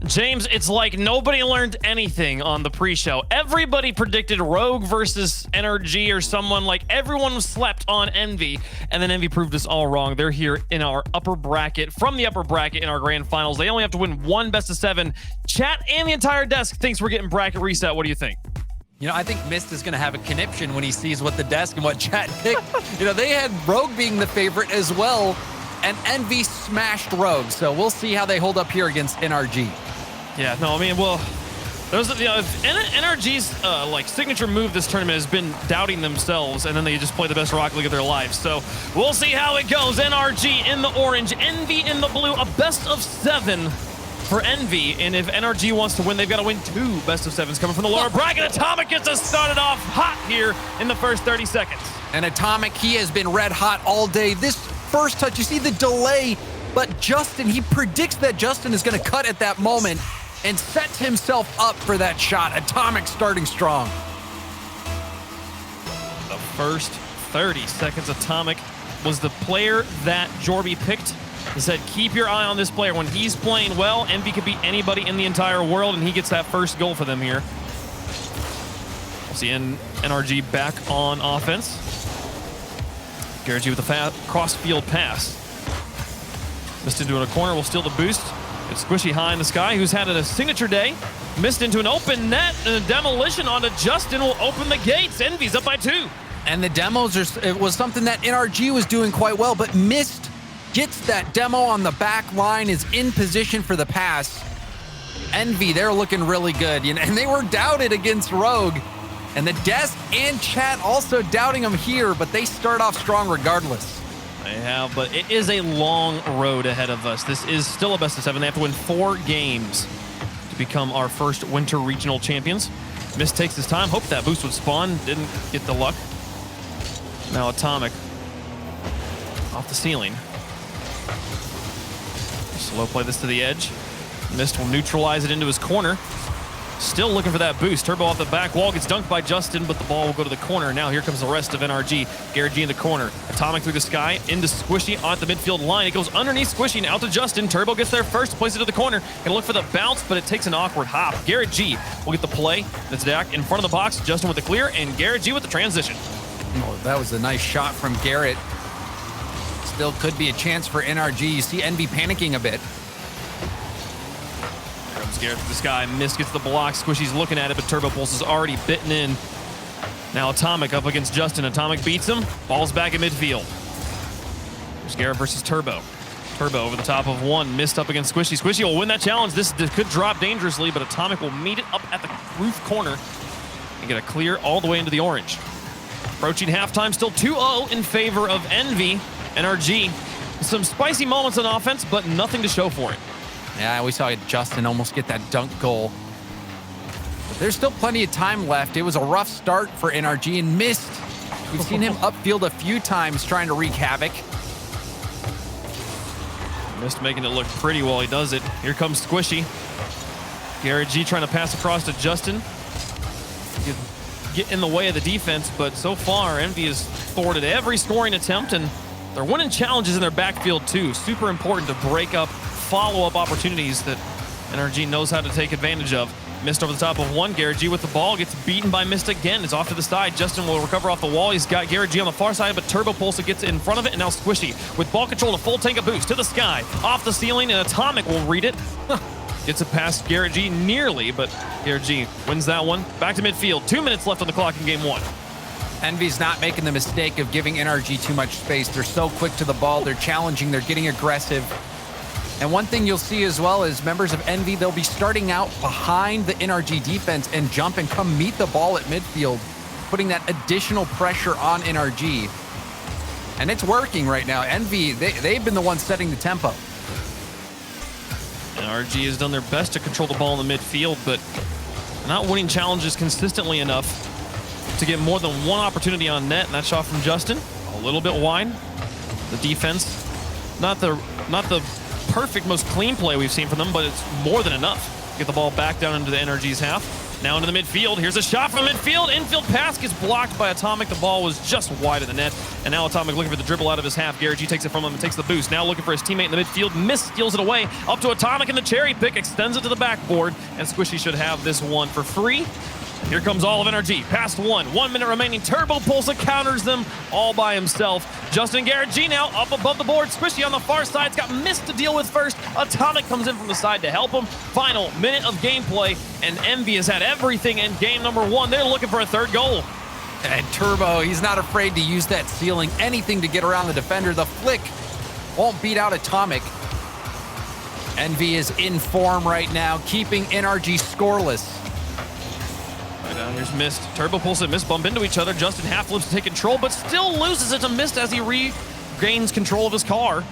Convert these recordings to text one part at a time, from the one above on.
James, it's like nobody learned anything on the pre-show. Everybody predicted Rogue versus NRG or someone. Like, everyone slept on Envy, and then Envy proved us all wrong. They're here in our upper bracket, from the upper bracket in our grand finals. They only have to win one best of 7. Chat and the entire desk thinks we're getting bracket reset. What do you think? You know, I think Mist is going to have a conniption when he sees what the desk and what chat picked. You know, they had Rogue being the favorite as well, and Envy smashed Rogue. So we'll see how they hold up here against NRG. Yeah, no, I mean, well, there's, you know, NRG's like signature move this tournament has been doubting themselves, and then they just play the best Rocket League of their lives. So we'll see how it goes. NRG in the orange, Envy in the blue, a best of 7 for Envy. And if NRG wants to win, they've got to win 2 best of 7s coming from the lower bracket. Atomic gets us started off hot here in the first 30 seconds. And Atomic, he has been red hot all day. This first touch, you see the delay, but Justin, he predicts that Justin is going to cut at that moment and sets himself up for that shot. Atomic starting strong. The first 30 seconds, Atomic was the player that Jorby picked. He said, keep your eye on this player. When he's playing well, Envy could beat anybody in the entire world, and he gets that first goal for them here. We'll see NRG back on offense. GarrettG with a cross-field pass. Missed into a corner, will steal the boost. It's Squishy high in the sky, who's had a signature day. Missed into an open net, and a demolition onto Justin will open the gates. Envy's up by 2. And the demos, it was something that NRG was doing quite well, but Mist gets that demo on the back line, is in position for the pass. Envy, they're looking really good, and they were doubted against Rogue. And the desk and chat also doubting them here, but they start off strong regardless. They have, but it is a long road ahead of us. This is still a best of 7. They have to win 4 games to become our first winter regional champions. Mist takes his time. Hoped that boost would spawn. Didn't get the luck. Now Atomic off the ceiling. Slow play this to the edge. Mist will neutralize it into his corner. Still looking for that boost. Turbo off the back wall, gets dunked by Justin, but the ball will go to the corner. Now here comes the rest of NRG. GarrettG in the corner. Atomic through the sky, into Squishy at the midfield line. It goes underneath Squishy and out to Justin. Turbo gets there first, plays it to the corner. Gonna look for the bounce, but it takes an awkward hop. GarrettG will get the play. That's back in front of the box. Justin with the clear, and GarrettG with the transition. Oh, that was a nice shot from Garrett. Still could be a chance for NRG. You see Envy panicking a bit. Garrett to the sky, Mist gets the block. Squishy's looking at it, but Turbopolsa's already bitten in. Now Atomic up against Justin. Atomic beats him. Ball's back in midfield. There's Garrett versus Turbo. Turbo over the top of 1. Mist up against Squishy. Squishy will win that challenge. This could drop dangerously, but Atomic will meet it up at the roof corner and get a clear all the way into the orange. Approaching halftime, still 2-0 in favor of Envy. NRG. Some spicy moments on offense, but nothing to show for it. Yeah, we saw Justin almost get that dunk goal. But there's still plenty of time left. It was a rough start for NRG, and Mist. We've seen him upfield a few times trying to wreak havoc. Mist making it look pretty while he does it. Here comes Squishy. GarrettG trying to pass across to Justin. Get in the way of the defense, but so far, Envy has thwarted every scoring attempt, and they're winning challenges in their backfield too. Super important to break up follow-up opportunities that NRG knows how to take advantage of. Mist over the top of 1. GarrettG with the ball, gets beaten by Mist again. It's off to the side. Justin will recover off the wall. He's got GarrettG on the far side, but Turbopolsa gets in front of it, and now Squishy with ball control and a full tank of boost to the sky. Off the ceiling, and Atomic will read it. Gets it past GarrettG nearly, but GarrettG wins that one. Back to midfield. 2 minutes left on the clock in game 1. Envy's not making the mistake of giving NRG too much space. They're so quick to the ball. They're challenging. They're getting aggressive. And one thing you'll see as well is members of Envy, they'll be starting out behind the NRG defense and jump and come meet the ball at midfield, putting that additional pressure on NRG. And it's working right now. Envy, they've been the ones setting the tempo. NRG has done their best to control the ball in the midfield, but not winning challenges consistently enough to get more than one opportunity on net. And that shot from Justin, a little bit wide. The defense, not the perfect, most clean play we've seen from them, but it's more than enough to get the ball back down into the NRG's half. Now into the midfield. Here's a shot from midfield. Infield pass gets blocked by Atomic. The ball was just wide of the net. And now Atomic looking for the dribble out of his half. GarrettG takes it from him and takes the boost. Now looking for his teammate in the midfield. Mist steals it away. Up to Atomic, and the cherry pick extends it to the backboard. And Squishy should have this one for free. Here comes all of NRG. Past 1 minute remaining. Turbopolsa counters them all by himself. Justin GarrettG now up above the board. Squishy on the far side. It's got Mist to deal with first. Atomic comes in from the side to help him. Final minute of gameplay, and Envy has had everything in game number 1. They're looking for a third goal. And Turbo, he's not afraid to use that ceiling. Anything to get around the defender. The flick won't beat out Atomic. Envy is in form right now, keeping NRG scoreless. Here's Mist. Turbopolsa and Mist bump into each other. Justin half flips to take control, but still loses it to Mist as he regains control of his car.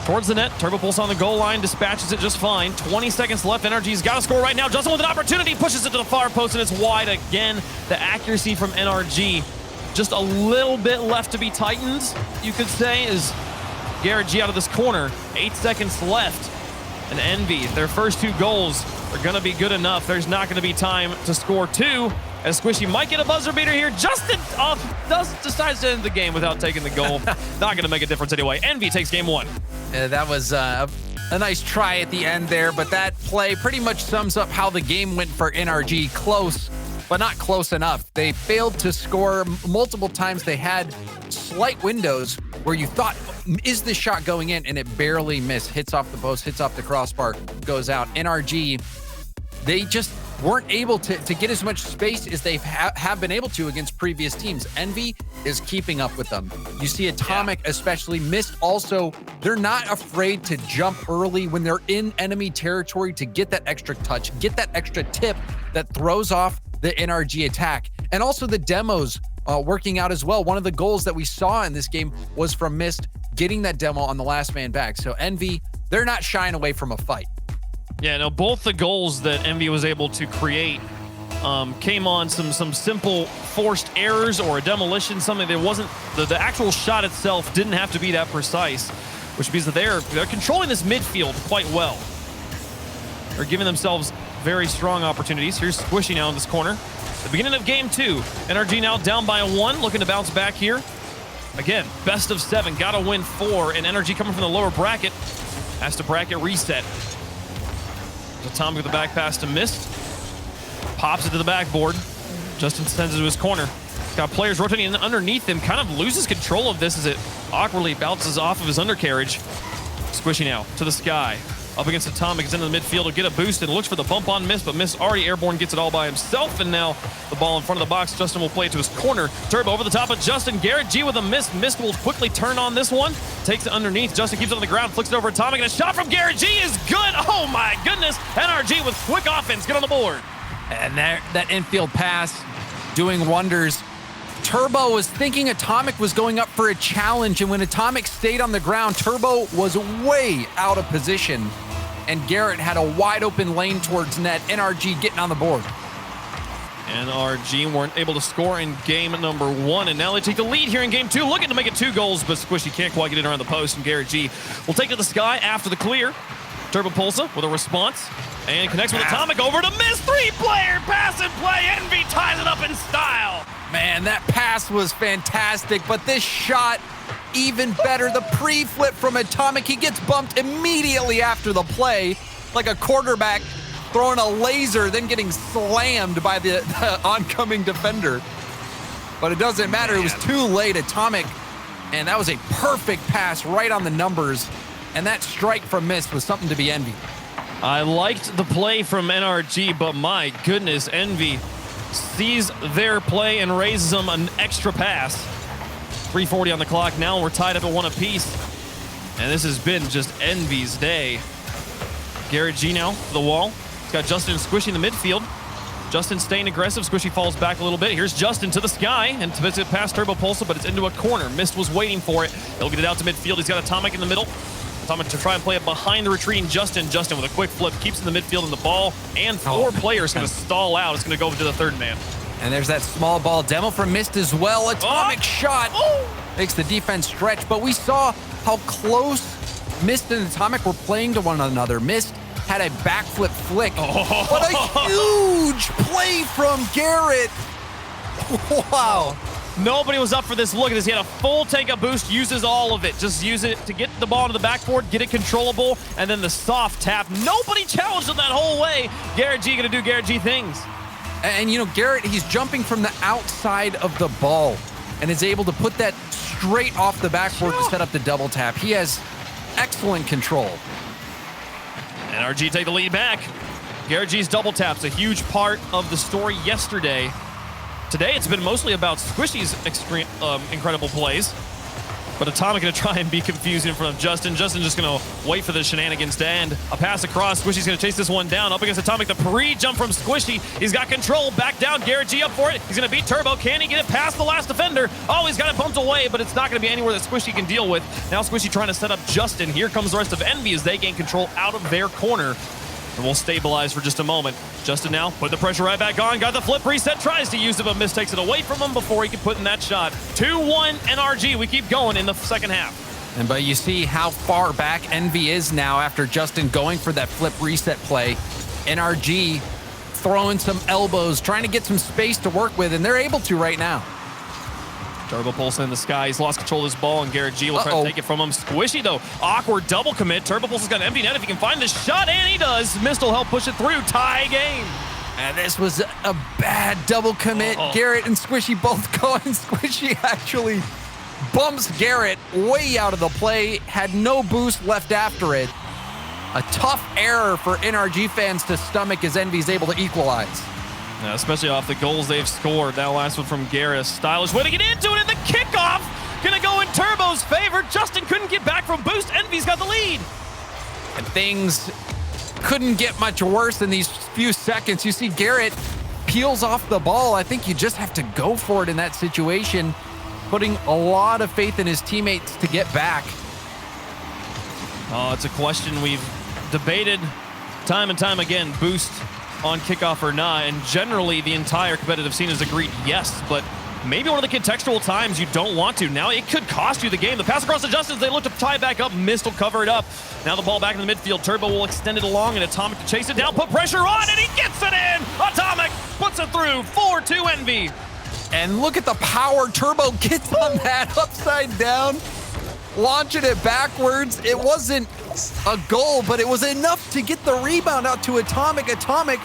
Towards the net, Turbopolsa on the goal line, dispatches it just fine. 20 seconds left. NRG's got to score right now. Justin with an opportunity, pushes it to the far post, and it's wide again. The accuracy from NRG. Just a little bit left to be tightened, you could say, is GarrettG out of this corner. 8 seconds left. And Envy, their first 2 goals are going to be good enough. There's not going to be time to score 2, as Squishy might get a buzzer beater here. Justin decides to end the game without taking the goal. Not going to make a difference anyway. Envy takes game 1. That was a nice try at the end there, but that play pretty much sums up how the game went for NRG. Close, but not close enough. They failed to score multiple times. They had slight windows where you thought, is this shot going in? And it barely missed. Hits off the post, hits off the crossbar, goes out. NRG, they just weren't able to get as much space as they have been able to against previous teams. Envy is keeping up with them. You see Atomic especially. Mist also, they're not afraid to jump early when they're in enemy territory to get that extra touch, get that extra tip that throws off the NRG attack. And also the demos working out as well. One of the goals that we saw in this game was from Mist getting that demo on the last man back. So Envy, they're not shying away from a fight. Yeah, no, both the goals that Envy was able to create came on some simple forced errors or a demolition, something that wasn't, the actual shot itself didn't have to be that precise, which means that they're controlling this midfield quite well. They're giving themselves very strong opportunities. Here's Squishy now in this corner. The beginning of game 2. NRG now down by 1, looking to bounce back here. Again, best of 7, gotta win 4, and NRG coming from the lower bracket has to bracket reset. Atomic with the back pass to Mist. Pops it to the backboard. Justin sends it to his corner. Got players rotating underneath him. Kind of loses control of this as it awkwardly bounces off of his undercarriage. Squishy now to the sky. Up against Atomic. It's into the midfield to get a boost and looks for the bump on Mist, but Mist already airborne, gets it all by himself, and now the ball in front of the box. Justin will play it to his corner. Turbo over the top of Justin. GarrettG with a miss. Mist will quickly turn on this one. Takes it underneath. Justin keeps it on the ground, flicks it over Atomic, and a shot from GarrettG is good. Oh my goodness. NRG with quick offense. Get on the board. And that infield pass doing wonders. Turbo was thinking Atomic was going up for a challenge, and when Atomic stayed on the ground, Turbo was way out of position. And Garrett had a wide open lane towards net. NRG getting on the board. NRG weren't able to score in game number 1, and now they take the lead here in game 2, looking to make it 2 goals, but Squishy can't quite get it around the post, and GarrettG will take it to the sky after the clear. Turbopolsa with a response, and connects with Atomic over to Mist. 3-player pass and play. Envy ties it up in style. Man, that pass was fantastic, but this shot, even better. The pre-flip from Atomic, he gets bumped immediately after the play, like a quarterback throwing a laser, then getting slammed by the oncoming defender. But it doesn't matter, it was too late. Atomic, and that was a perfect pass right on the numbers. And that strike from Mist was something to be envied. I liked the play from NRG, but my goodness, Envy sees their play and raises them an extra pass. 3:40 on the clock. Now we're tied up at 1 apiece. And this has been just Envy's day. GarrettG now to the wall. He's got Justin and Squishy in the midfield. Justin staying aggressive. Squishy falls back a little bit. Here's Justin to the sky and to visit past Turbopolsa, but it's into a corner. Mist was waiting for it. He'll get it out to midfield. He's got Atomic in the middle. Atomic to try and play it behind the retreating Justin. Justin with a quick flip keeps in the midfield, and the ball and 4 players going to stall out. It's going to go over to the 3rd man. And there's that small ball demo from Mist as well. Atomic shot makes the defense stretch, but we saw how close Mist and Atomic were playing to one another. Mist had a backflip flick. What a huge play from Garrett. Wow. Nobody was up for this. Look at this. He had a full tank of boost, uses all of it. Just use it to get the ball into the backboard, get it controllable, and then the soft tap. Nobody challenged him that whole way. GarrettG gonna do GarrettG things. And you know, Garrett, he's jumping from the outside of the ball and is able to put that straight off the backboard to set up the double tap. He has excellent control. NRG take the lead back. GarrettG's double tap's a huge part of the story yesterday. Today, it's been mostly about Squishy's incredible plays. But Atomic going to try and be confusing in front of Justin. Justin just going to wait for the shenanigans to end. A pass across. Squishy's going to chase this one down. Up against Atomic. The pre-jump from Squishy. He's got control. Back down. GarrettG up for it. He's going to beat Turbo. Can he get it past the last defender? Oh, he's got it bumped away, but it's not going to be anywhere that Squishy can deal with. Now Squishy trying to set up Justin. Here comes the rest of Envy as they gain control out of their corner. And we'll stabilize for just a moment. Justin now put the pressure right back on. Got the flip reset. Tries to use it, but mistakes it away from him before he can put in that shot. 2-1 NRG. We keep going in the second half. But you see how far back Envy is now after Justin going for that flip reset play. NRG throwing some elbows, trying to get some space to work with, and they're able to right now. Turbopolsa in the sky. He's lost control of this ball, and GarrettG will try to take it from him. Squishy, though. Awkward double commit. Turbopolsa's got an empty net if he can find the shot, and he does. Mist will help push it through. Tie game. And this was a bad double commit. Garrett and Squishy both going. Squishy actually bumps Garrett way out of the play. Had no boost left after it. A tough error for NRG fans to stomach as Envy's able to equalize. Yeah, especially off the goals they've scored. That last one from Garrett, a stylish way to get into it, and the kickoff gonna go in Turbo's favor. Justin couldn't get back from boost. Envy's got the lead. And things couldn't get much worse in these few seconds. You see Garrett peels off the ball. I think you just have to go for it in that situation, putting a lot of faith in his teammates to get back. Oh, it's a question we've debated time and time again, boost on kickoff or not, and generally the entire competitive scene has agreed yes, but maybe one of the contextual times you don't want to. Now it could cost you the game. The pass across to Justin, they look to tie it back up. Mist will cover it up. Now the ball back in the midfield. Turbo will extend it along, and Atomic to chase it down, put pressure on, and he gets it in! Atomic puts it through, 4-2 Envy. And look at the power Turbo gets on that upside down, launching it backwards. It wasn't a goal, but it was enough to get the rebound out to Atomic. Atomic,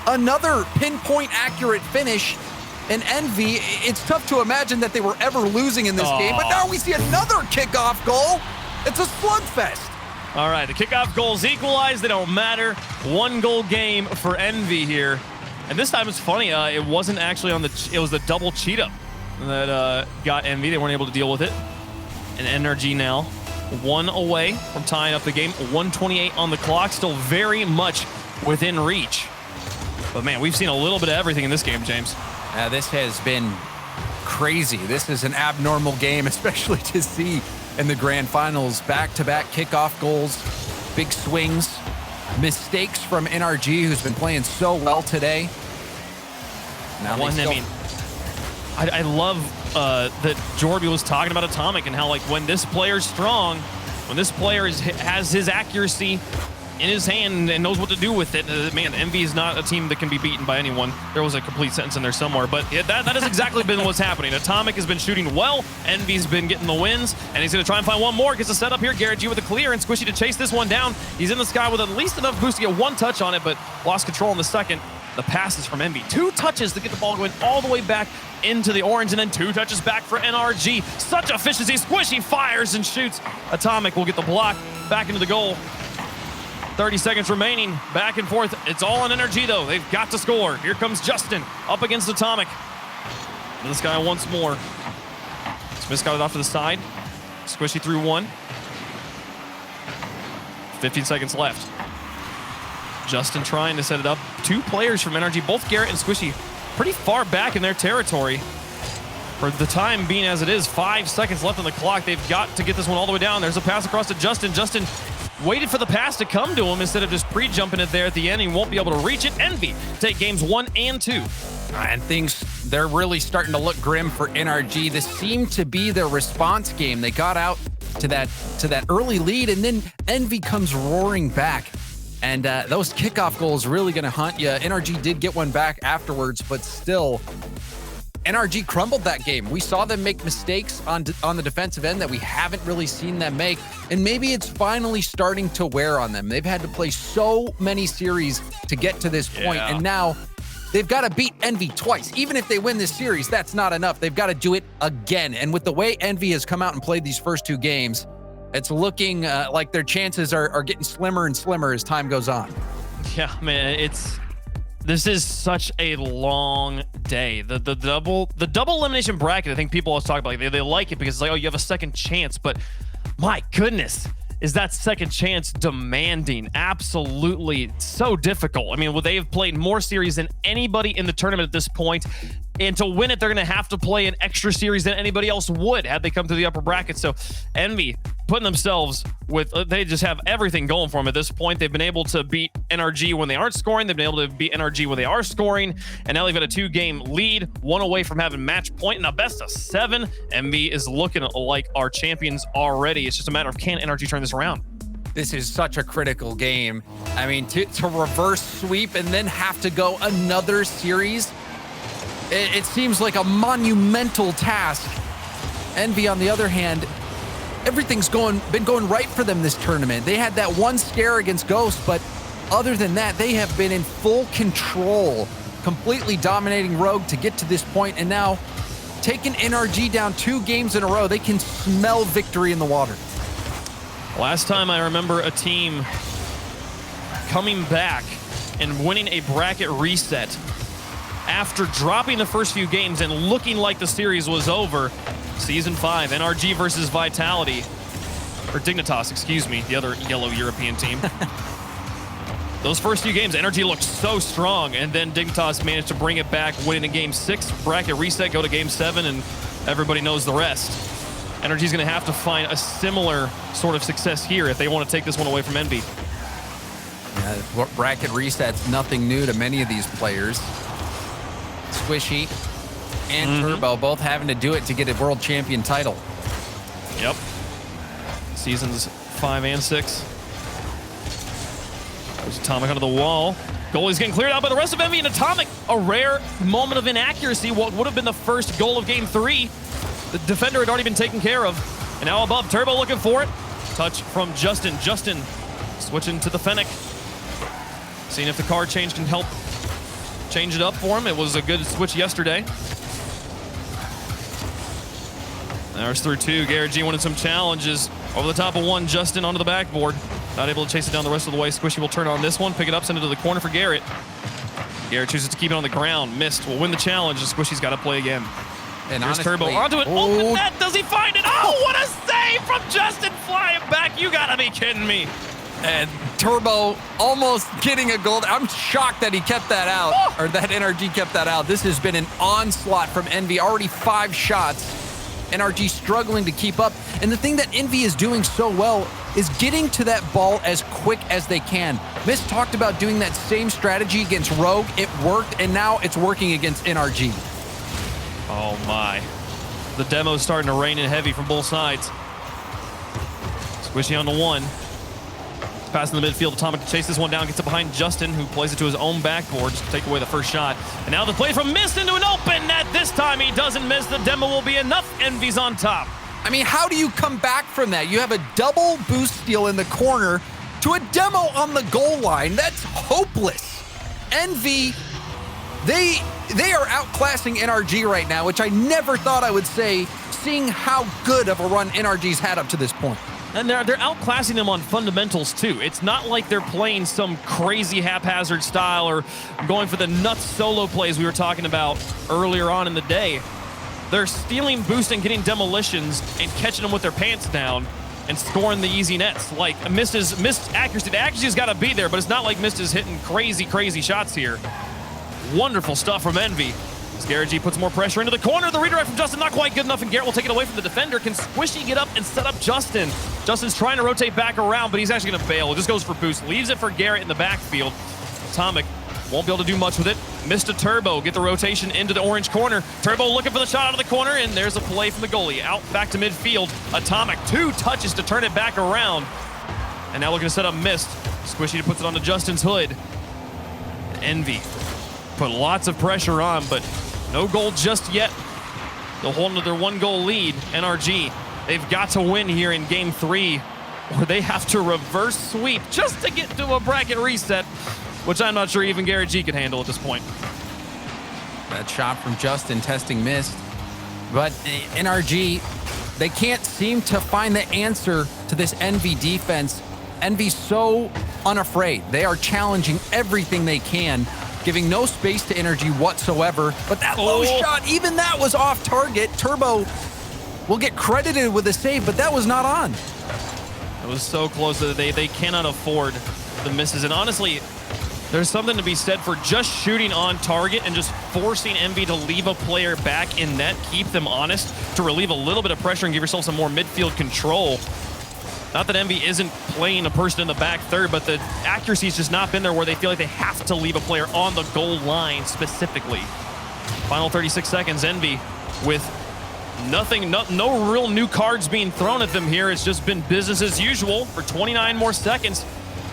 another pinpoint accurate finish. And Envy, it's tough to imagine that they were ever losing in this game, but now we see another kickoff goal. It's a slugfest. All right, the kickoff goals equalized. They don't matter. 1-goal game for Envy here. And this time it's funny. It wasn't actually on the, it was the double cheat up that got Envy. They weren't able to deal with it. And NRG now 1 away from tying up the game. 1:28 on the clock. Still very much within reach. But man, we've seen a little bit of everything in this game, James. This has been crazy. This is an abnormal game, especially to see in the grand finals. Back-to-back kickoff goals, big swings, mistakes from NRG, who's been playing so well today. Now I love that Jorby was talking about Atomic and how, like, when this player's strong, when this player has his accuracy in his hand and knows what to do with it, man, Envy is not a team that can be beaten by anyone. There was a complete sentence in there somewhere, but that has exactly been what's happening. Atomic has been shooting well, Envy's been getting the wins, and he's going to try and find one more. Gets a set up here, GarrettG with a clear, and Squishy to chase this one down. He's in the sky with at least enough boost to get one touch on it, but lost control in the second. The passes from Envy. 2 touches to get the ball going all the way back into the orange, and then 2 touches back for NRG. Such efficiency. Squishy fires and shoots. Atomic will get the block back into the goal. 30 seconds remaining. Back and forth. It's all on NRG, though. They've got to score. Here comes Justin up against Atomic. This guy once more. Smith got it off to the side. Squishy through 1. 15 seconds left. Justin trying to set it up. 2 players from NRG, both Garrett and Squishy, pretty far back in their territory. For the time being as it is, 5 seconds left on the clock. They've got to get this one all the way down. There's a pass across to Justin. Justin waited for the pass to come to him instead of just pre-jumping it there at the end. He won't be able to reach it. Envy take games 1 and 2. And things, they're really starting to look grim for NRG. This seemed to be their response game. They got out to that early lead, and then Envy comes roaring back. And those kickoff goals really going to hunt you. NRG did get one back afterwards, but still, NRG crumbled that game. We saw them make mistakes on the defensive end that we haven't really seen them make. And maybe it's finally starting to wear on them. They've had to play so many series to get to this point, and now they've got to beat Envy twice. Even if they win this series, that's not enough. They've got to do it again. And with the way Envy has come out and played these first 2 games, it's looking like their chances are getting slimmer and slimmer as time goes on. Yeah, man, this is such a long day. The double elimination bracket, I think people always talk about, they like it because it's like, oh, you have a second chance, but my goodness, is that second chance demanding? Absolutely so difficult. I mean, they have played more series than anybody in the tournament at this point, and to win it, they're going to have to play an extra series than anybody else would had they come through the upper bracket. So Envy putting themselves with, they just have everything going for them at this point. They've been able to beat NRG when they aren't scoring. They've been able to beat NRG when they are scoring. And now they've got a 2-game lead, 1 away from having match point. Now best of 7. Envy is looking like our champions already. It's just a matter of, can NRG turn this around? This is such a critical game. I mean, to reverse sweep and then have to go another series, it seems like a monumental task. Envy, on the other hand, everything's been going right for them this tournament. They had that one scare against Ghost, but other than that, they have been in full control, completely dominating Rogue to get to this point, and now taking NRG down 2 games in a row, they can smell victory in the water. Last time I remember a team coming back and winning a bracket reset after dropping the first few games and looking like the series was over. Season 5, NRG versus Vitality, or Dignitas, excuse me, the other yellow European team. Those first few games, NRG looked so strong, and then Dignitas managed to bring it back, winning in Game 6, bracket reset, go to Game 7, and everybody knows the rest. NRG's going to have to find a similar sort of success here if they want to take this one away from Envy. Yeah, bracket reset's nothing new to many of these players. Squishy and Turbo both having to do it to get a world champion title. Yep. Seasons 5 and 6. There's Atomic under the wall. Goalie's getting cleared out by the rest of Envy, and Atomic, a rare moment of inaccuracy. What would have been the first goal of Game 3. The defender had already been taken care of. And now above, Turbo looking for it. Touch from Justin. Justin switching to the Fennec. Seeing if the card change can help change it up for him. It was a good switch yesterday. There's through 2. GarrettG wanted some challenges. Over the top of 1, Justin onto the backboard. Not able to chase it down the rest of the way. Squishy will turn on this one, pick it up, send it to the corner for Garrett. Garrett chooses to keep it on the ground. Missed. Will win the challenge, and Squishy's got to play again. And here's honestly, Turbo onto it. Open net. Does he find it? Oh, what a save from Justin flying back. You got to be kidding me. And Turbo almost getting a goal. I'm shocked that he kept that out, or that NRG kept that out. This has been an onslaught from Envy. Already 5 shots. NRG struggling to keep up. And the thing that Envy is doing so well is getting to that ball as quick as they can. Miss talked about doing that same strategy against Rogue. It worked, and now it's working against NRG. Oh my. The demo's starting to rain in heavy from both sides. Squishy on the 1. Pass in the midfield. Atomic to chase this one down. Gets it behind Justin, who plays it to his own backboard to take away the first shot. And now the play from Mist into an open net. This time he doesn't miss. The demo will be enough. Envy's on top. I mean, how do you come back from that? You have a double boost steal in the corner to a demo on the goal line. That's hopeless. Envy, they are outclassing NRG right now, which I never thought I would say, seeing how good of a run NRG's had up to this point. And they're outclassing them on fundamentals, too. It's not like they're playing some crazy haphazard style or going for the nuts solo plays we were talking about earlier on in the day. They're stealing, boosting, getting demolitions, and catching them with their pants down and scoring the easy nets. Like, Mist accuracy. The accuracy's got to be there, but it's not like Mist is hitting crazy shots here. Wonderful stuff from Envy. As GarrettG puts more pressure into the corner. The redirect from Justin not quite good enough, and Garrett will take it away from the defender. Can Squishy get up and set up Justin? Justin's trying to rotate back around, but he's actually going to bail. It just goes for boost. Leaves it for Garrett in the backfield. Atomic won't be able to do much with it. Missed a Turbo. Get the rotation into the orange corner. Turbo looking for the shot out of the corner, and there's a play from the goalie. Out back to midfield. Atomic, 2 touches to turn it back around. And now looking to set up Mist. Squishy puts it onto Justin's hood. Envy put lots of pressure on, but no goal just yet. They'll hold on to their 1-goal lead. NRG, they've got to win here in game 3, or they have to reverse sweep just to get to a bracket reset, which I'm not sure even GarrettG can handle at this point. That shot from Justin testing Mist. But NRG, they can't seem to find the answer to this Envy defense. Envy's so unafraid. They are challenging everything they can, giving no space to NRG whatsoever. But that low shot, even that was off target. Turbo will get credited with a save, but that was not on. It was so close that they cannot afford the misses. And honestly, there's something to be said for just shooting on target and just forcing Envy to leave a player back in net, keep them honest, to relieve a little bit of pressure and give yourself some more midfield control. Not that Envy isn't playing a person in the back third, but the accuracy's just not been there where they feel like they have to leave a player on the goal line specifically. Final 36 seconds, Envy with nothing, no real new cards being thrown at them here. It's just been business as usual for 29 more seconds.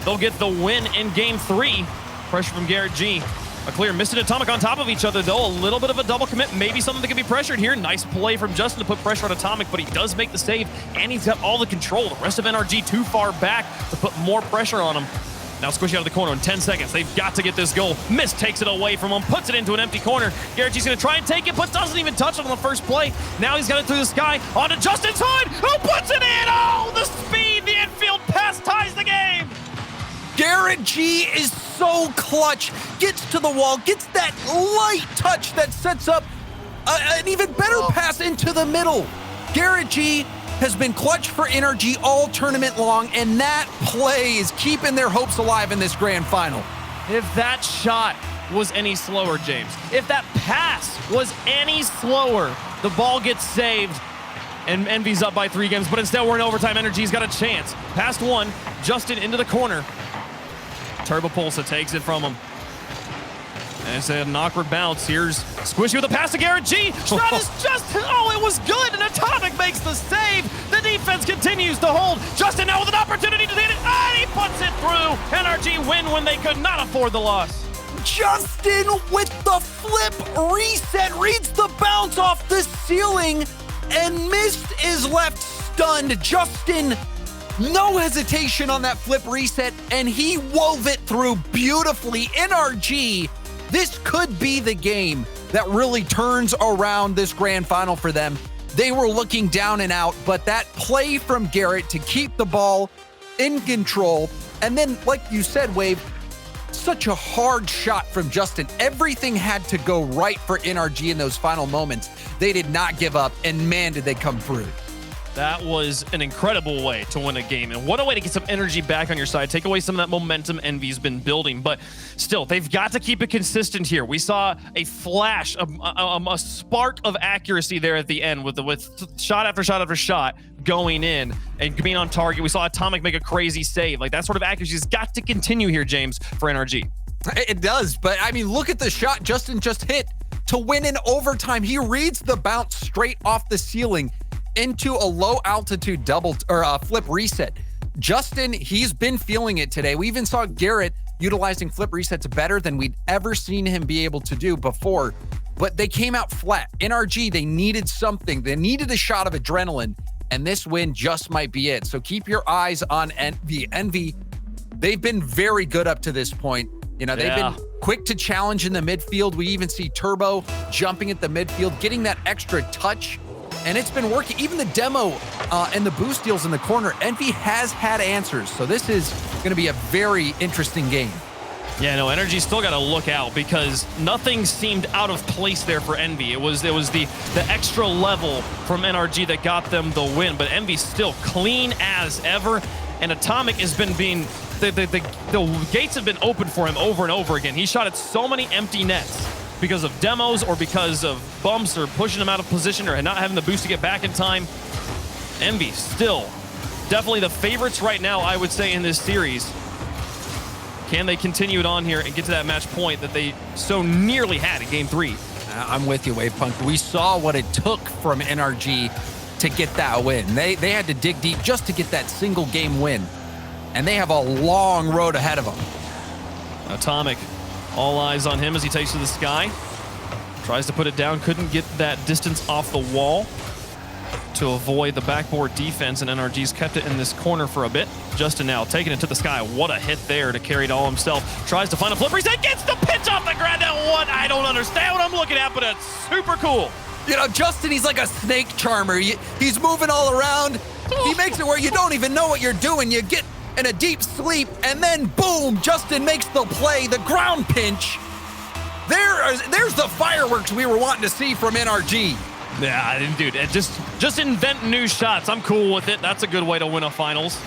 They'll get the win in game 3. Pressure from GarrettG. A clear Mist and Atomic on top of each other, though. A little bit of a double commit. Maybe something that can be pressured here. Nice play from Justin to put pressure on Atomic, but he does make the save, and he's got all the control. The rest of NRG too far back to put more pressure on him. Now Squishy out of the corner in 10 seconds. They've got to get this goal. Mist takes it away from him, puts it into an empty corner. GarrettG's going to try and take it, but doesn't even touch it on the first play. Now he's got it through the sky onto Justin's hood, who puts it in. Oh, the speed, the infield pass ties the game. GarrettG is so clutch, gets to the wall, gets that light touch that sets up an even better pass into the middle. GarrettG has been clutch for NRG all tournament long, and that play is keeping their hopes alive in this grand final. If that shot was any slower, James, if that pass was any slower, the ball gets saved and Envy's up by 3 games, but instead we're in overtime. NRG's got a chance. Past 1, Justin into the corner. Turbopolsa takes it from him. And it's an awkward bounce. Here's Squishy with a pass to GarrettG. Shot is just, it was good. And Atomic makes the save. The defense continues to hold. Justin now with an opportunity to hit it. And he puts it through. NRG win when they could not afford the loss. Justin with the flip reset, reads the bounce off the ceiling, and Mist is left stunned. Justin, no hesitation on that flip reset, and he wove it through beautifully. NRG, this could be the game that really turns around this grand final for them. They were looking down and out, but that play from Garrett to keep the ball in control, and then, like you said, Wave, such a hard shot from Justin. Everything had to go right for NRG in those final moments. They did not give up, and man, did they come through. That was an incredible way to win a game, and what a way to get some energy back on your side, take away some of that momentum Envy's been building. But still, they've got to keep it consistent here. We saw a flash, a spark of accuracy there at the end with shot after shot after shot going in and being on target. We saw Atomic make a crazy save. Like, that sort of accuracy has got to continue here, James, for NRG. It does, but I mean, look at the shot Justin just hit to win in overtime. He reads the bounce straight off the ceiling into a low altitude flip reset. Justin, he's been feeling it today. We even saw Garrett utilizing flip resets better than we'd ever seen him be able to do before, but they came out flat. NRG, they needed something. They needed a shot of adrenaline, and this win just might be it. So keep your eyes on Envy. They've been very good up to this point. You know, they've been quick to challenge in the midfield. We even see Turbo jumping at the midfield, getting that extra touch. And it's been working. Even the demo and the boost deals in the corner, Envy has had answers. So this is going to be a very interesting game. Yeah, no, NRG still got to look out because nothing seemed out of place there for Envy. It was the extra level from NRG that got them the win, but Envy's still clean as ever. And Atomic has been being, the gates have been open for him over and over again. He shot at so many empty nets because of demos or because of bumps or pushing him out of position or not having the boost to get back in time. Envy still definitely the favorites right now, I would say, in this series. Can they continue it on here and get to that match point that they so nearly had in Game 3? I'm with you, Wave Punk. We saw what it took from NRG to get that win. They had to dig deep just to get that single game win. and they have a long road ahead of them. Atomic, all eyes on him as he takes to the sky. Tries to put it down, couldn't get that distance off the wall to avoid the backboard defense, and NRG's kept it in this corner for a bit. Justin now taking it to the sky. What a hit there to carry it all himself. Tries to find a flip reset, gets the pitch off the ground. Now what? I don't understand what I'm looking at, but it's super cool. You know, Justin, he's like a snake charmer. He's moving all around. He makes it where you don't even know what you're doing. You get in a deep sleep, and then boom, Justin makes the play, the ground pinch. There's the fireworks we were wanting to see from NRG. Yeah, dude, just invent new shots. I'm cool with it. That's a good way to win a finals.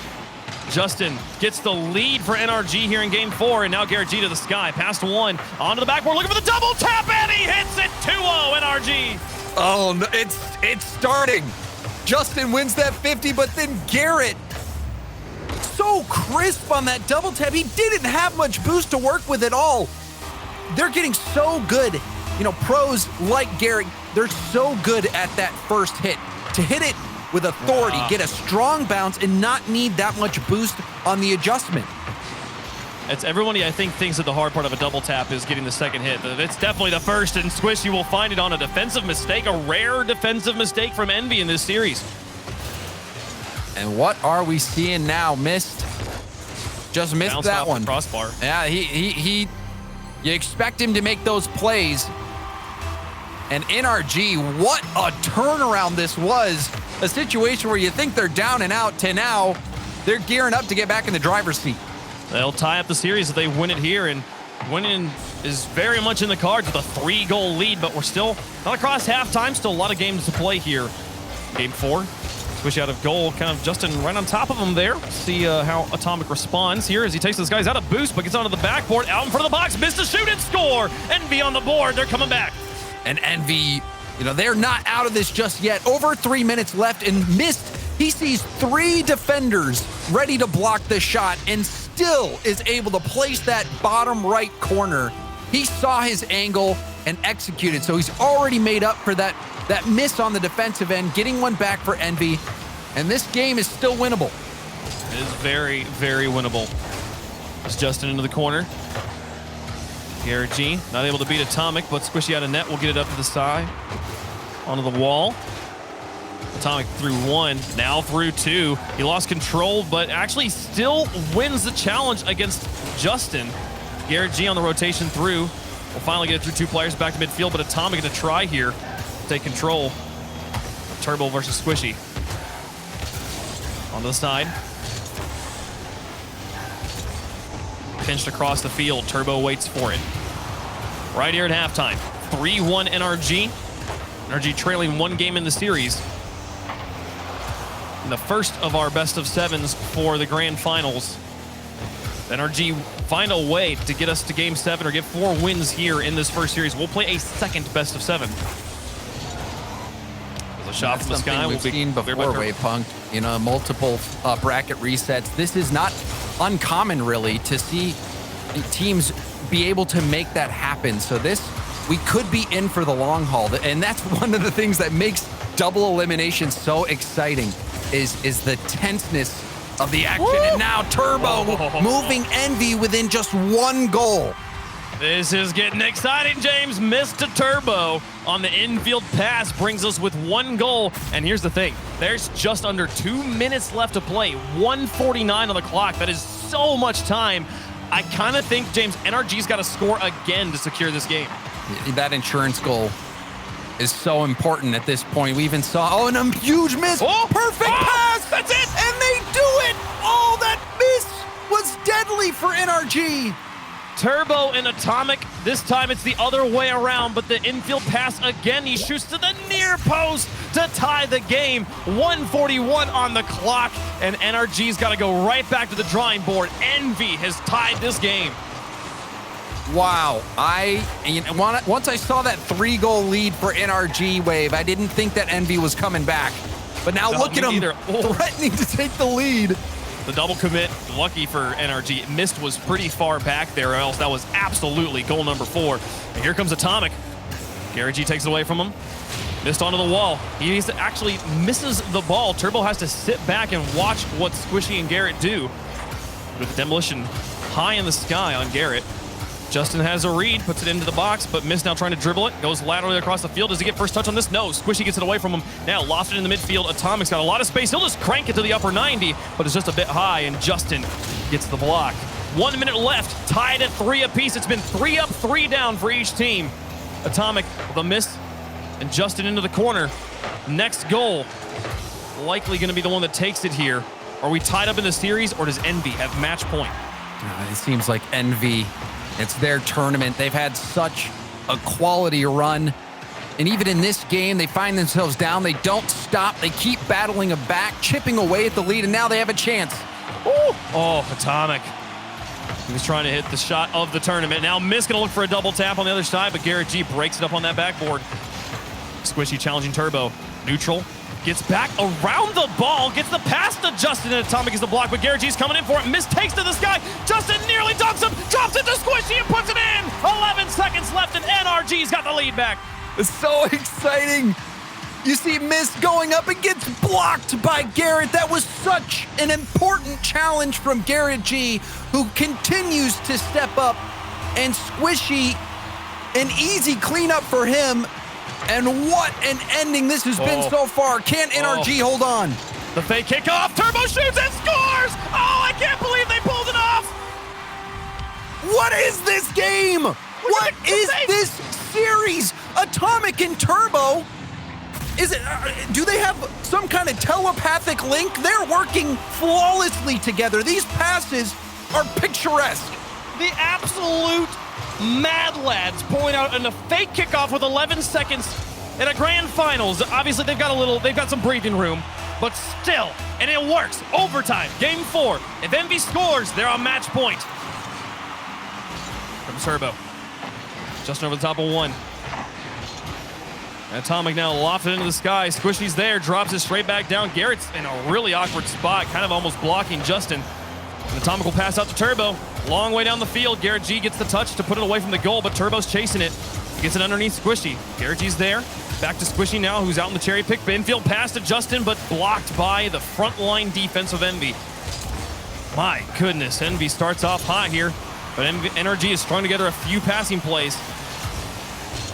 Justin gets the lead for NRG here in game 4, and now GarrettG to the sky. Past one, onto the backboard, looking for the double tap, and he hits it 2-0 NRG. Oh, no, it's starting. Justin wins that 50, but then Garrett, so crisp on that double tap. He didn't have much boost to work with at all. They're getting so good. You know, pros like Garrett, they're so good at that first hit. To hit it with authority, get a strong bounce, and not need that much boost on the adjustment. It's everybody, I think, thinks that the hard part of a double tap is getting the second hit. It's definitely the first, and Squishy will find it on a defensive mistake, a rare defensive mistake from Envy in this series. And what are we seeing now? Missed. Just missed Bounced that off one. the crossbar. Yeah, you expect him to make those plays. And NRG, what a turnaround this was. A situation where you think they're down and out to now they're gearing up to get back in the driver's seat. They'll tie up the series if they win it here, and winning is very much in the cards with a 3-goal lead, but we're still not across halftime. Still a lot of games to play here. Game 4. Squish out of goal, kind of Justin right on top of him there. See how Atomic responds here as he takes this guy's out of boost, but gets onto the backboard, out in front of the box, missed a shoot and score. Envy on the board, they're coming back. And Envy, you know, they're not out of this just yet. Over 3 minutes left and missed. He sees 3 defenders ready to block the shot and still is able to place that bottom right corner. He saw his angle and executed, so he's already made up for that miss on the defensive end, getting one back for Envy. And this game is still winnable. It is very, very winnable. It's Justin into the corner. GarrettG not able to beat Atomic, but Squishy out of net will get it up to the side. Onto the wall. Atomic through 1, now through 2. He lost control, but actually still wins the challenge against Justin. GarrettG on the rotation through. We'll finally get it through 2 players back to midfield, but Atomic going to try here to take control. Turbo versus Squishy. On the side. Pinched across the field. Turbo waits for it. Right here at halftime. 3-1 NRG. NRG trailing 1 game in the series. In the first of our best of 7s for the grand finals. NRG find a way to get us to game 7 or get 4 wins here in this first series. We'll play a second best of 7. A shot from the sky. We've seen before, Wavepunk. You know, multiple bracket resets. This is not uncommon, really, to see teams be able to make that happen. So we could be in for the long haul. And that's one of the things that makes double elimination so exciting is the tenseness of the action. Woo! And now Turbo moving Envy within just 1 goal. This is getting exciting, James. Missed a Turbo on the infield pass, brings us with 1 goal. And here's the thing. There's just under 2 minutes left to play. 1:49 on the clock. That is so much time. I kind of think, James, NRG's got to score again to secure this game. That insurance goal is so important at this point. We even saw, a huge miss. Perfect pass. That's it. And they do it. Oh, that miss was deadly for NRG. Turbo and Atomic. This time it's the other way around, but the infield pass again. He shoots to the near post to tie the game. 1:41 on the clock, and NRG's got to go right back to the drawing board. Envy has tied this game. Wow. Once I saw that 3-goal lead for NRG, Wave, I didn't think that Envy was coming back. But now look at him threatening to take the lead. The double commit, lucky for NRG. Missed was pretty far back there, or else that was absolutely goal number 4. And here comes Atomic. GarrettG takes it away from him. Missed onto the wall. He actually misses the ball. Turbo has to sit back and watch what Squishy and Garrett do. with demolition high in the sky on Garrett. Justin has a read, puts it into the box, but Mist now trying to dribble it. Goes laterally across the field. Does he get first touch on this? No. Squishy gets it away from him. Now lofted in the midfield. Atomic's got a lot of space. He'll just crank it to the upper 90, but it's just a bit high, and Justin gets the block. 1 minute left. Tied at 3 apiece. It's been 3 up, 3 down for each team. Atomic with a miss, and Justin into the corner. Next goal, likely going to be the one that takes it here. Are we tied up in the series, or does Envy have match point? It seems like Envy, it's their tournament. They've had such a quality run. And even in this game, they find themselves down. They don't stop. They keep battling a back, chipping away at the lead, and now they have a chance. Ooh. Oh, Atomic. He was trying to hit the shot of the tournament. Now Mist gonna look for a double tap on the other side, but GarrettG breaks it up on that backboard. Squishy challenging Turbo. Neutral. Gets back around the ball, gets the pass to Justin, and Atomic is the block, but GarrettG's coming in for it. Mist takes to the sky. Justin nearly dunks him, drops it to Squishy and puts it in. 11 seconds left, and NRG's got the lead back. It's so exciting. You see Mist going up and gets blocked by Garrett. That was such an important challenge from GarrettG, who continues to step up. And Squishy, an easy cleanup for him. And what an ending this has been so far. Can NRG hold on? The fake kickoff. Turbo shoots and scores. Oh, I can't believe they pulled it off. What is this game? What is this series? Atomic and Turbo. Is it? Do they have some kind of telepathic link? They're working flawlessly together. These passes are picturesque. The absolute Mad Lads pulling out in a fake kickoff with 11 seconds in a grand finals. Obviously, they've got some breathing room, but still, and it works. Overtime, game 4. If Envy scores, they're on match point. From Turbo, Justin over the top of 1. Atomic now lofted into the sky. Squishy's there, drops it straight back down. Garrett's in a really awkward spot, kind of almost blocking Justin. And Atomic will pass out to Turbo. Long way down the field. GarrettG gets the touch to put it away from the goal, but Turbo's chasing it. Gets it underneath Squishy. GarrettG's there. Back to Squishy now, who's out in the cherry pick. Infield pass to Justin, but blocked by the front line defense of Envy. My goodness, Envy starts off hot here, but NRG is strung together a few passing plays.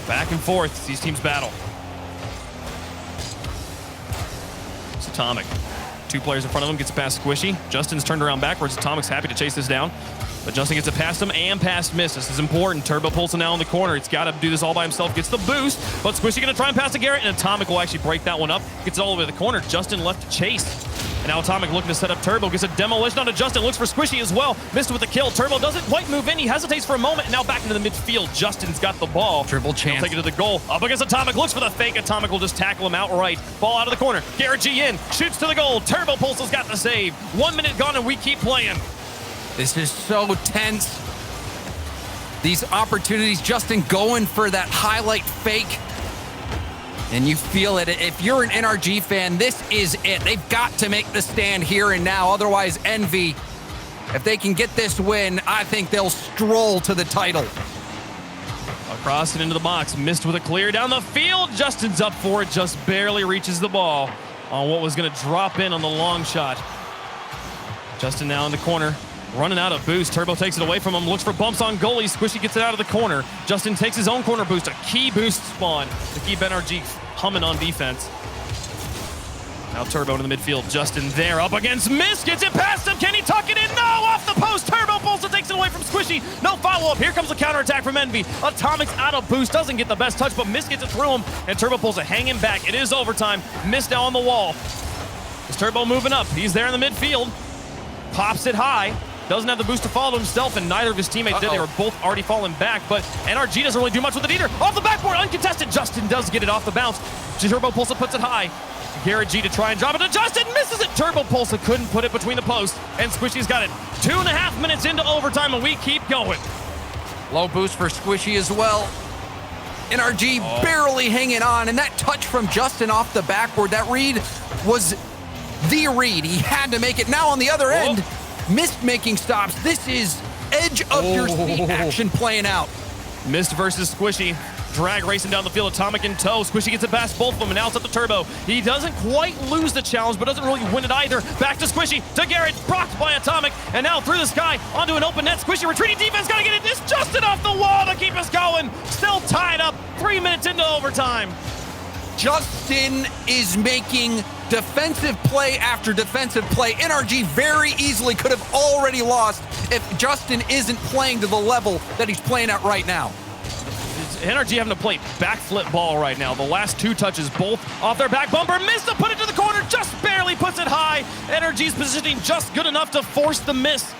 Back and forth, these teams battle. It's Atomic. 2 players in front of him, gets past Squishy. Justin's turned around backwards. Atomic's happy to chase this down, but Justin gets it past him and past Mist. This is important. Turbopolsa now in the corner. It's got to do this all by himself. Gets the boost, but Squishy going to try and pass to Garrett, and Atomic will actually break that one up. Gets it all the way to the corner. Justin left to chase. And now Atomic looking to set up Turbo. Gets a demolition onto Justin. Looks for Squishy as well. Missed with the kill. Turbo doesn't quite move in. He hesitates for a moment. And now back into the midfield. Justin's got the ball. Dribble chance. He'll take it to the goal. Up against Atomic. Looks for the fake. Atomic will just tackle him outright. Ball out of the corner. GarrettG in. Shoots to the goal. Turbopolsa's got the save. 1 minute gone and we keep playing. This is so tense. These opportunities, Justin going for that highlight fake. And you feel it. If you're an NRG fan, this is it. They've got to make the stand here and now. Otherwise, Envy, if they can get this win, I think they'll stroll to the title. Across and into the box. Missed with a clear down the field. Justin's up for it. Just barely reaches the ball on what was going to drop in on the long shot. Justin now in the corner. Running out of boost. Turbo takes it away from him. Looks for bumps on goalie. Squishy gets it out of the corner. Justin takes his own corner boost. A key boost spawn to keep NRG humming on defense. Now Turbo to the midfield. Justin there up against Mist. Gets it past him. Can he tuck it in? No! Off the post. Turbopolsa takes it away from Squishy. No follow-up. Here comes the counterattack from Envy. Atomic's out of boost. Doesn't get the best touch, but Mist gets it through him. And Turbopolsa hanging back. It is overtime. Mist now on the wall. Is Turbo moving up? He's there in the midfield. Pops it high. Doesn't have the boost to follow himself, and neither of his teammates did. They were both already falling back, but NRG doesn't really do much with it either. Off the backboard, uncontested. Justin does get it off the bounce. Turbopolsa puts it high. GarrettG to try and drop it to Justin. Misses it. Turbopolsa couldn't put it between the posts, and Squishy's got it. 2.5 minutes into overtime, and we keep going. Low boost for Squishy as well. NRG barely hanging on, and that touch from Justin off the backboard, that read was the read. He had to make it. Now on the other end, Mist making stops. This is edge of your seat action playing out. Mist versus Squishy. Drag racing down the field, Atomic in tow. Squishy gets it past both of them, and now it's up to Turbo. He doesn't quite lose the challenge, but doesn't really win it either. Back to Squishy, to Garrett, blocked by Atomic, and now through the sky, onto an open net. Squishy retreating defense, gotta get it. It's just enough the wall to keep us going. Still tied up, 3 minutes into overtime. Justin is making defensive play after defensive play. NRG very easily could have already lost if Justin isn't playing to the level that he's playing at right now. NRG having to play backflip ball right now. The last 2 touches, both off their back bumper. Missed to put it to the corner, just barely puts it high. NRG's positioning just good enough to force the miss.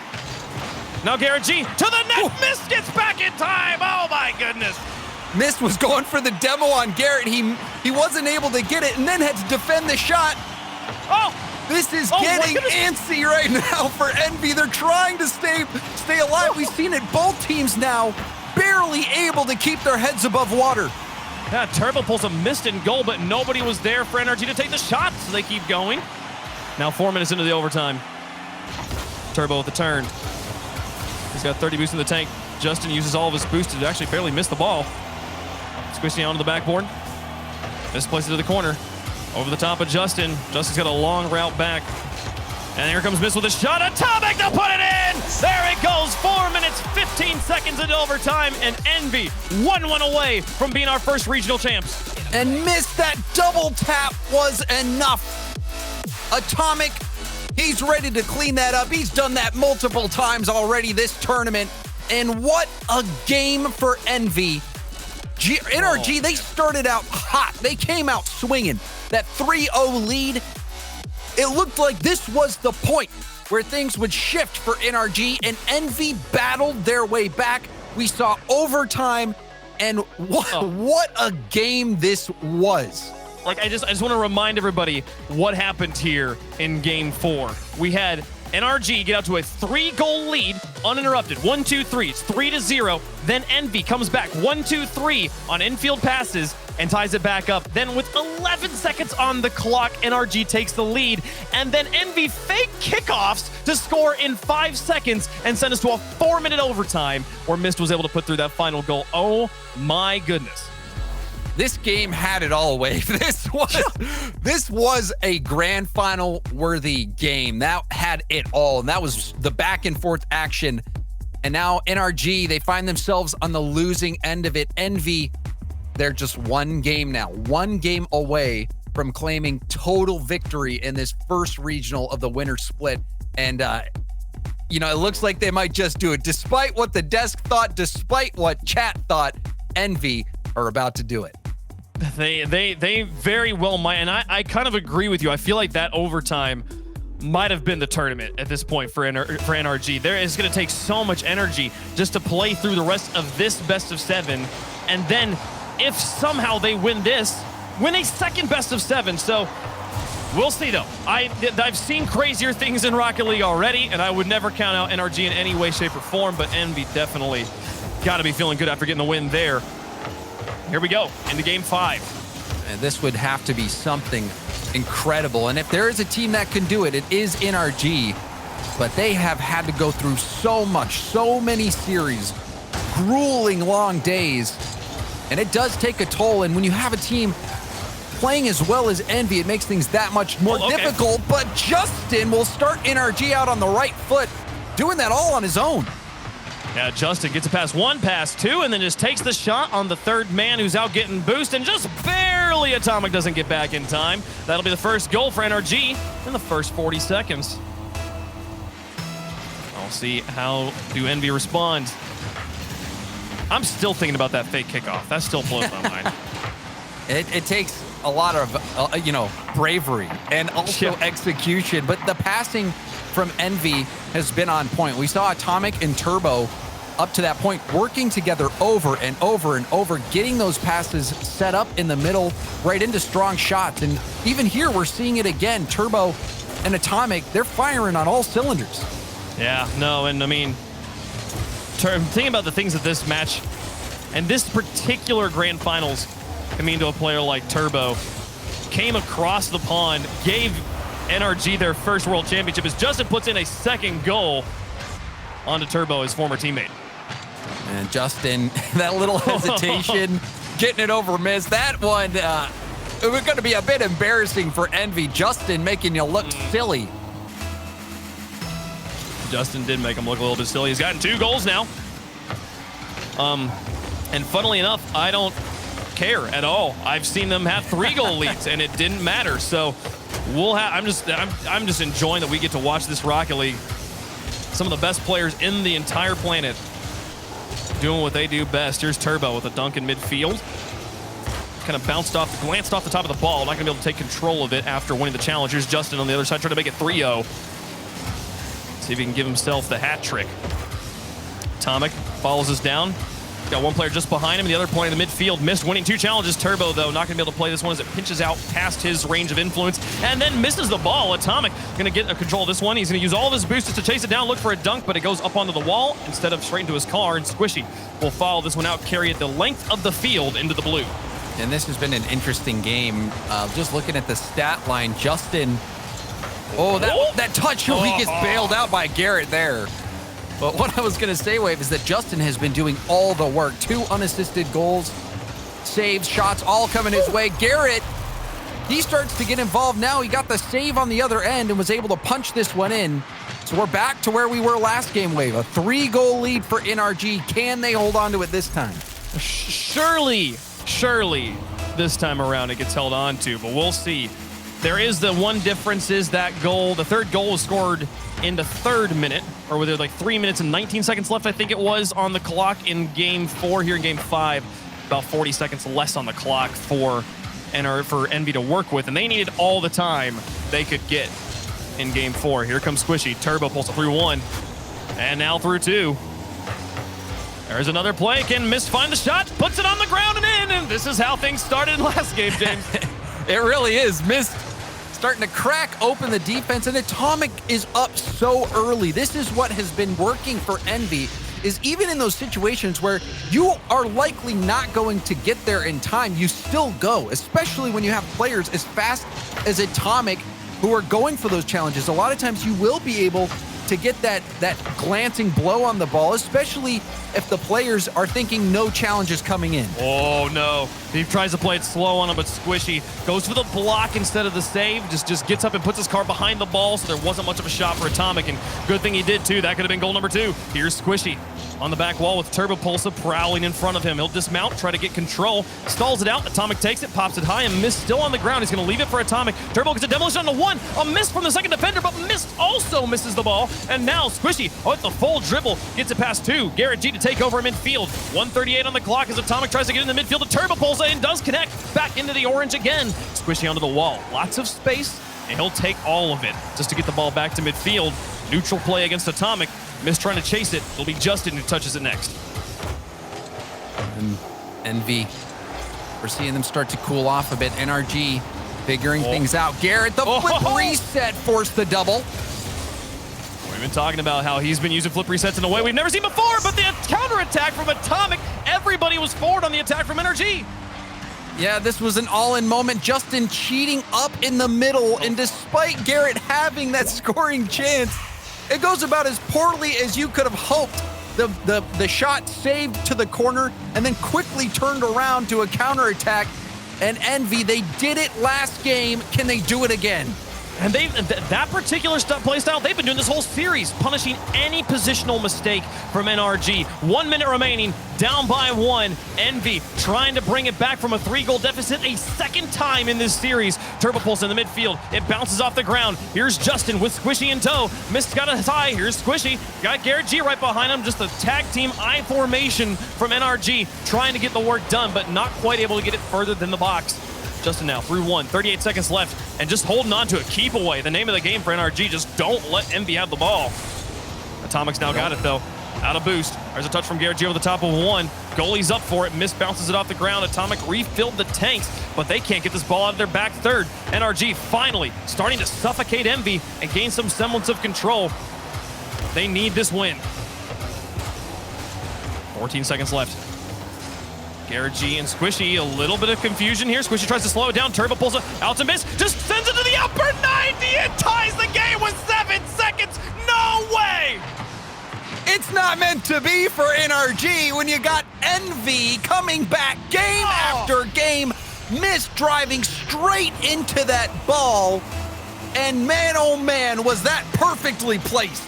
Now GarrettG to the net. Ooh. Mist gets back in time. Oh my goodness. Mist was going for the demo on Garrett. He wasn't able to get it and then had to defend the shot. Oh! This is getting antsy right now for Envy. They're trying to stay alive. We've seen it, both teams now barely able to keep their heads above water. Yeah, Turbopolsa missed in goal, but nobody was there for NRG to take the shot, so they keep going. Now 4 minutes into the overtime. Turbo with the turn. He's got 30 boosts in the tank. Justin uses all of his boosts to actually barely miss the ball. Squishing onto the backboard. Misplaces it to the corner. Over the top of Justin. Justin's got a long route back. And here comes Mist with a shot. Atomic to put it in! There it goes. 4 minutes, 15 seconds into overtime. And Envy 1-1 away from being our first regional champs. And Mist, that double tap was enough. Atomic, he's ready to clean that up. He's done that multiple times already this tournament. And what a game for Envy. NRG, they started out hot. They came out swinging. That 3-0 lead, it looked like this was the point where things would shift for NRG, and Envy battled their way back. We saw overtime, and what a game this was. Like, I just want to remind everybody what happened here in Game 4. We had NRG get out to a 3-goal lead uninterrupted. 1-2-3. It's 3-0. Then Envy comes back 1-2-3 on infield passes and ties it back up. Then with 11 seconds on the clock, NRG takes the lead. And then Envy fake kickoffs to score in 5 seconds and send us to a 4-minute overtime where Mist was able to put through that final goal. Oh my goodness. This game had it all away. This was a grand final worthy game. That had it all. And that was the back and forth action. And now NRG, they find themselves on the losing end of it. Envy, they're just one game now. One game away from claiming total victory in this first regional of the winter split. And, you know, it looks like they might just do it. Despite what the desk thought, despite what chat thought, Envy are about to do it. They very well might, and I kind of agree with you. I feel like that overtime might have been the tournament at this point for NRG. There is going to take so much energy just to play through the rest of this best of 7, and then if somehow they win this, win a second best of 7. So we'll see though. I've seen crazier things in Rocket League already, and I would never count out NRG in any way, shape, or form, but Envy definitely got to be feeling good after getting the win there. Here we go, into Game 5. And this would have to be something incredible. And if there is a team that can do it, it is NRG. But they have had to go through so much, so many series, grueling long days. And it does take a toll. And when you have a team playing as well as Envy, it makes things that much more difficult. But Justin will start NRG out on the right foot, doing that all on his own. Yeah, Justin gets it past 1, past 2, and then just takes the shot on the third man who's out getting boost, and just barely Atomic doesn't get back in time. That'll be the first goal for NRG in the first 40 seconds. I'll see how do Envy respond. I'm still thinking about that fake kickoff. That still blows my mind. It takes a lot of, you know, bravery and also execution, but the passing from Envy has been on point. We saw Atomic and Turbo up to that point working together over and over and over, getting those passes set up in the middle right into strong shots. And even here we're seeing it again. Turbo and Atomic, they're firing on all cylinders. Yeah, no, and I mean, thinking about the things that this match and this particular grand finals can mean to a player like Turbo, came across the pond, gave NRG their first world championship as Justin puts in a second goal onto Turbo, his former teammate. And Justin, that little hesitation, getting it over Miss. That one, it was going to be a bit embarrassing for Envy. Justin making you look silly. Justin did make him look a little bit silly. He's gotten 2 goals now. And funnily enough, I don't care at all. I've seen them have 3-goal leads, and it didn't matter. So we'll have. I'm just enjoying that we get to watch this Rocket League. Some of the best players in the entire planet doing what they do best. Here's Turbo with a dunk in midfield. Kind of glanced off the top of the ball. Not going to be able to take control of it after winning the challenge. Here's Justin on the other side trying to make it 3-0. See if he can give himself the hat trick. Atomic follows us down. Got one player just behind him, the other point in the midfield. Missed winning 2 challenges. Turbo, though, not going to be able to play this one as it pinches out past his range of influence and then misses the ball. Atomic going to get a control of this one. He's going to use all of his boosters to chase it down, look for a dunk, but it goes up onto the wall instead of straight into his car, and Squishy will follow this one out, carry it the length of the field into the blue. And this has been an interesting game. Just looking at the stat line, Justin, that touch, he gets bailed out by Garrett there. But what I was going to say, Wave, is that Justin has been doing all the work. 2 unassisted goals, saves, shots, all coming his way. Garrett, he starts to get involved now. He got the save on the other end and was able to punch this one in. So we're back to where we were last game, Wave. A 3-goal lead for NRG. Can they hold on to it this time? Surely this time around it gets held on to, but we'll see. There is the one difference is that goal. The 3rd goal was scored in the 3rd minute, or were there like 3 minutes and 19 seconds left, I think it was, on the clock in Game 4. Here in Game 5, about 40 seconds less on the clock for Envy to work with, and they needed all the time they could get in Game 4. Here comes Squishy. Turbopolsa through 1, and now through 2. There's another play. Can Miss find the shot? Puts it on the ground and in, and this is how things started last game, James. It really is. Miss starting to crack open the defense, and Atomic is up so early. This is what has been working for Envy, is even in those situations where you are likely not going to get there in time, you still go, especially when you have players as fast as Atomic who are going for those challenges. A lot of times you will be able to get that glancing blow on the ball, especially if the players are thinking no challenges coming in. Oh, no. He tries to play it slow on him, but Squishy goes for the block instead of the save. Just gets up and puts his car behind the ball, so there wasn't much of a shot for Atomic, and good thing he did, too. That could have been goal number 2. Here's Squishy on the back wall with Turbopolsa prowling in front of him. He'll dismount, try to get control, stalls it out. Atomic takes it, pops it high, and Miss still on the ground. He's going to leave it for Atomic. Turbo gets a demolition on the 1. A miss from the second defender, but Miss also misses the ball. And now Squishy, it's a full dribble, gets it past 2. GarrettG to take over in midfield. 1:38 on the clock as Atomic tries to get in the midfield to Turbopolsa and does connect. Back into the orange again. Squishy onto the wall. Lots of space, and he'll take all of it just to get the ball back to midfield. Neutral play against Atomic. Miss trying to chase it. It'll be Justin who touches it next. And Envy, we're seeing them start to cool off a bit. NRG figuring things out. Garrett, the flip reset forced the double. We've been talking about how he's been using flip resets in a way we've never seen before, but the counterattack from Atomic, everybody was forward on the attack from NRG. Yeah, this was an all-in moment. Justin cheating up in the middle, and despite Garrett having that scoring chance, it goes about as poorly as you could have hoped. The shot saved to the corner and then quickly turned around to a counterattack. And Envy, they did it last game. Can they do it again? And that particular play style, they've been doing this whole series, punishing any positional mistake from NRG. 1 minute remaining, down by 1. Envy trying to bring it back from a 3-goal deficit a second time in this series. Turbopolsa in the midfield. It bounces off the ground. Here's Justin with Squishy in tow. Mist got a tie. Here's Squishy. Got GarrettG right behind him. Just a tag team I formation from NRG, trying to get the work done, but not quite able to get it further than the box. Justin now through 1, 38 seconds left, and just holding on to a keep away. The name of the game for NRG, just don't let Envy have the ball. Atomic's now got it though. Out of boost. There's a touch from GarrettG over the top of 1. Goalie's up for it. Miss bounces it off the ground. Atomic refilled the tanks, but they can't get this ball out of their back third. NRG finally starting to suffocate Envy and gain some semblance of control. They need this win. 14 seconds left. GarrettG and Squishy, a little bit of confusion here. Squishy tries to slow it down. Turbopolsa out to Miss, just sends it to the upper 90 and ties the game with 7 seconds. No way! It's not meant to be for NRG when you got Envy coming back game after game. Mist driving straight into that ball. And man, oh man, was that perfectly placed.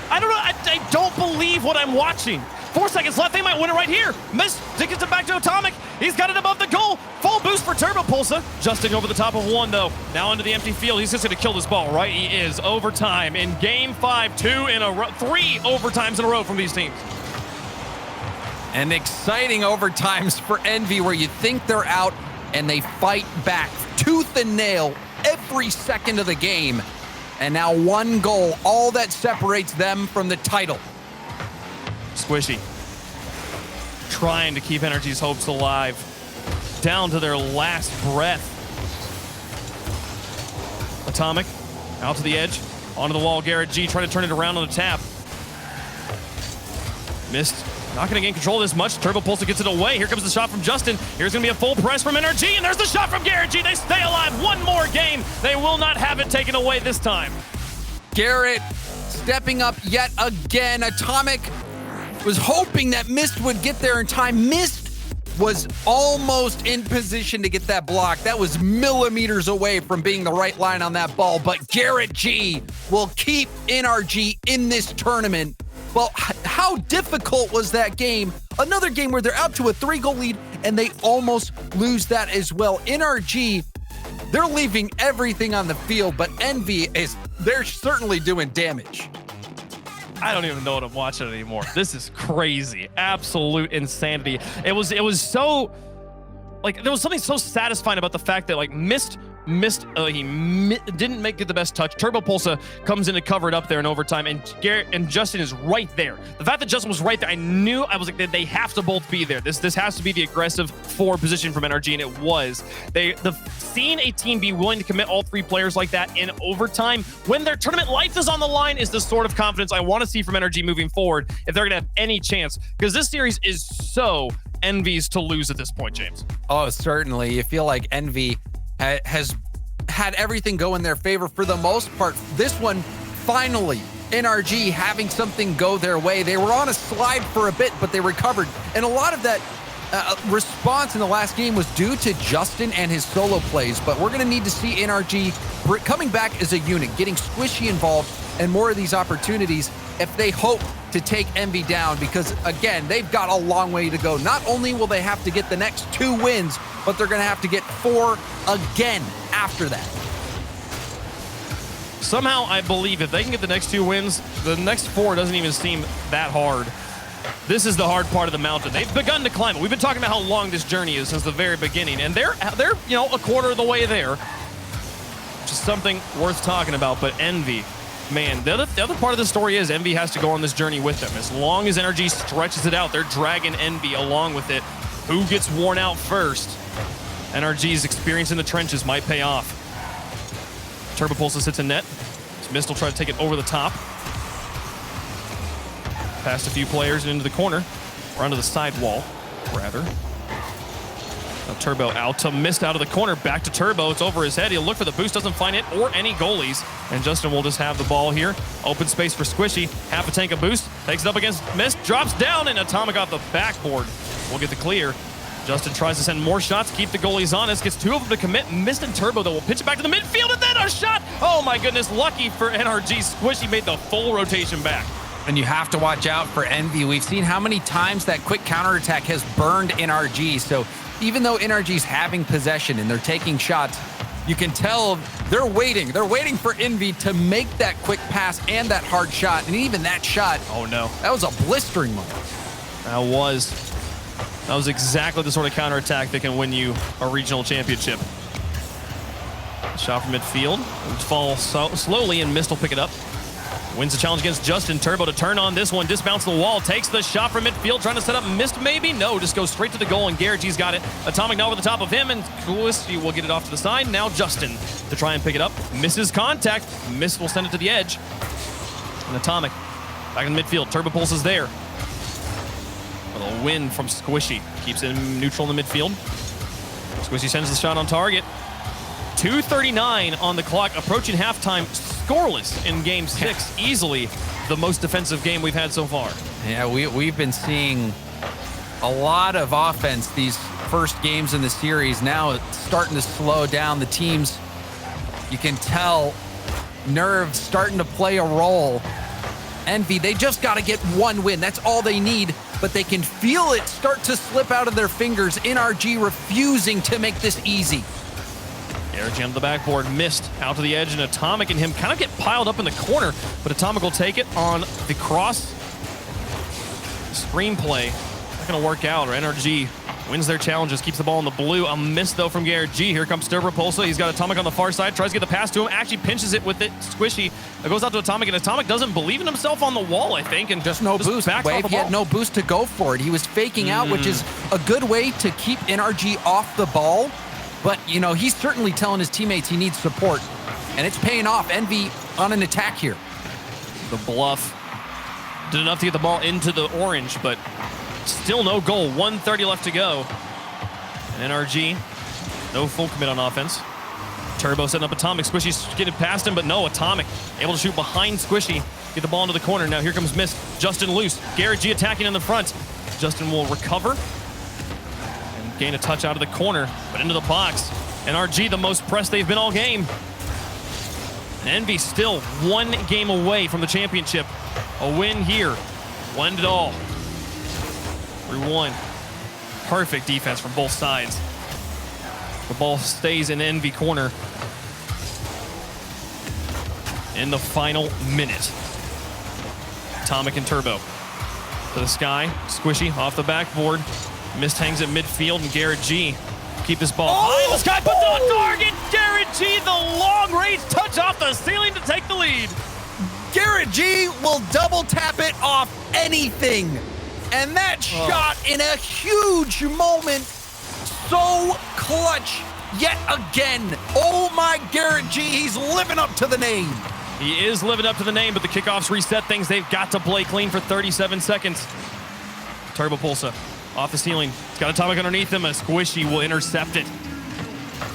I don't know. I don't believe what I'm watching. 4 seconds left. They might win it right here. Mist tickets it back to Atomic. He's got it above the goal. Full boost for Turbopolsa. Justin over the top of one, though. Now into the empty field. He's just going to kill this ball, right? He is. Overtime in game 5. 3 overtimes in a row from these teams. And exciting overtimes for Envy where you think they're out and they fight back tooth and nail every second of the game. And now 1 goal, all that separates them from the title. Squishy trying to keep NRG's hopes alive down to their last breath. Atomic out to the edge, onto the wall. GarrettG trying to turn it around on the tap. Missed. Not going to gain control this much. Turbopolsa gets it away. Here comes the shot from Justin. Here's going to be a full press from NRG, and there's the shot from GarrettG. They stay alive. 1 more game. They will not have it taken away this time. Garrett stepping up yet again. Atomic was hoping that Mist would get there in time. Mist was almost in position to get that block. That was millimeters away from being the right line on that ball, but GarrettG will keep NRG in this tournament. Well, how difficult was that game? Another game where they're out to a 3-goal lead and they almost lose that as well. NRG, they're leaving everything on the field, but Envy they're certainly doing damage. I don't even know what I'm watching anymore. This is crazy. Absolute insanity. It was so, like, there was something so satisfying about the fact that, like, Mist didn't make it the best touch. Turbopolsa comes in to cover it up there in overtime, and Garrett and Justin is right there. The fact that Justin was right there, I was like, they have to both be there. This has to be the aggressive forward position from NRG, and it was. Seeing a team be willing to commit all 3 players like that in overtime when their tournament life is on the line is the sort of confidence I want to see from NRG moving forward if they're going to have any chance, because this series is so Envy's to lose at this point, James. Oh, certainly. You feel like Envy has had everything go in their favor for the most part. This one, finally, NRG having something go their way. They were on a slide for a bit, but they recovered. And a lot of that response in the last game was due to Justin and his solo plays. But we're going to need to see NRG coming back as a unit, getting Squishy involved, and more of these opportunities if they hope to take Envy down, because again, they've got a long way to go. Not only will they have to get the next 2 wins, but they're going to have to get 4 again after that. Somehow I believe if they can get the next 2 wins, the next 4 doesn't even seem that hard. This is the hard part of the mountain. They've begun to climb it. We've been talking about how long this journey is since the very beginning, and they're a quarter of the way there, which is something worth talking about. But Envy, man, the other part of the story is Envy has to go on this journey with them. As long as NRG stretches it out, they're dragging Envy along with it. Who gets worn out first? NRG's experience in the trenches might pay off. Turbopolsa sits in net. Mist will try to take it over the top. Past a few players and into the corner, or onto the side wall, rather. Now Turbo out to Mist out of the corner, back to Turbo. It's over his head. He'll look for the boost, doesn't find it, or any goalies. And Justin will just have the ball here. Open space for Squishy. Half a tank of boost. Takes it up against Mist, drops down, and Atomic off the backboard will get the clear. Justin tries to send more shots, keep the goalies honest, gets 2 of them to commit. Mist and Turbo, though, will pitch it back to the midfield, and then a shot! Oh my goodness, lucky for NRG. Squishy made the full rotation back. And you have to watch out for Envy. We've seen how many times that quick counterattack has burned NRG. So even though NRG's having possession and they're taking shots, you can tell they're waiting. They're waiting for Envy to make that quick pass and that hard shot. And even that shot, oh no, that was a blistering moment. That was exactly the sort of counterattack that can win you a regional championship. Shot from midfield. It falls slowly, and Mist will pick it up. Wins the challenge against Justin. Turbo to turn on this one. Dismounts the wall. Takes the shot from midfield. Trying to set up Mist, maybe? No, just goes straight to the goal, and GarrettG's got it. Atomic now over the top of him, and Squishy will get it off to the side. Now Justin to try and pick it up. Misses contact. Mist will send it to the edge. And Atomic back in the midfield. Turbopolsa is there. A win from Squishy. Keeps it neutral in the midfield. Squishy sends the shot on target. 2:39 on the clock, approaching halftime, scoreless in game 6 easily. the most defensive game we've had so far. Yeah, we've been seeing a lot of offense these first games in the series. Now it's starting to slow down. The teams, you can tell, nerves starting to play a role. Envy, they just got to get one win. That's all they need, but they can feel it start to slip out of their fingers. NRG refusing to make this easy. GarrettG on the backboard, missed out to the edge, and Atomic and him kind of get piled up in the corner, but Atomic will take it on the cross. Screenplay, not going to work out, or NRG wins their challenges, keeps the ball in the blue. A miss, though, from GarrettG. Here comes Turbopolsa. He's got Atomic on the far side, tries to get the pass to him, actually pinches it with it, squishy. It goes out to Atomic, and Atomic doesn't believe in himself on the wall, I think, and just no boost. Wave, he had no boost to go for it. He was faking out, which is a good way to keep NRG off the ball. But, you know, he's certainly telling his teammates he needs support, and it's paying off. Envy on an attack here. The bluff did enough to get the ball into the orange, but still no goal. 1:30 left to go. And NRG, no full commit on offense. Turbo setting up Atomic. Squishy's getting past him, but no, Atomic able to shoot behind Squishy. Get the ball into the corner. Now here comes Mist. Justin loose. GarrettG attacking in the front. Justin will recover and gain a touch out of the corner, but into the box. NRG, the most pressed they've been all game. And Envy still one game away from the championship. A win here will end it all. 3-1. Perfect defense from both sides. The ball stays in Envy corner in the final minute. Atomic and Turbo to the sky. Squishy off the backboard. Mist hangs at midfield, and GarrettG keep this ball high in the sky. Puts it on target. GarrettG, the long-range touch off the ceiling to take the lead. GarrettG will double tap it off anything. And that shot in a huge moment, so clutch yet again. Oh my GarrettG, he's living up to the name. He is living up to the name, but the kickoffs reset things. They've got to play clean for 37 seconds. Turbopolsa off the ceiling. He's got Atomic underneath him, and Squishy will intercept it.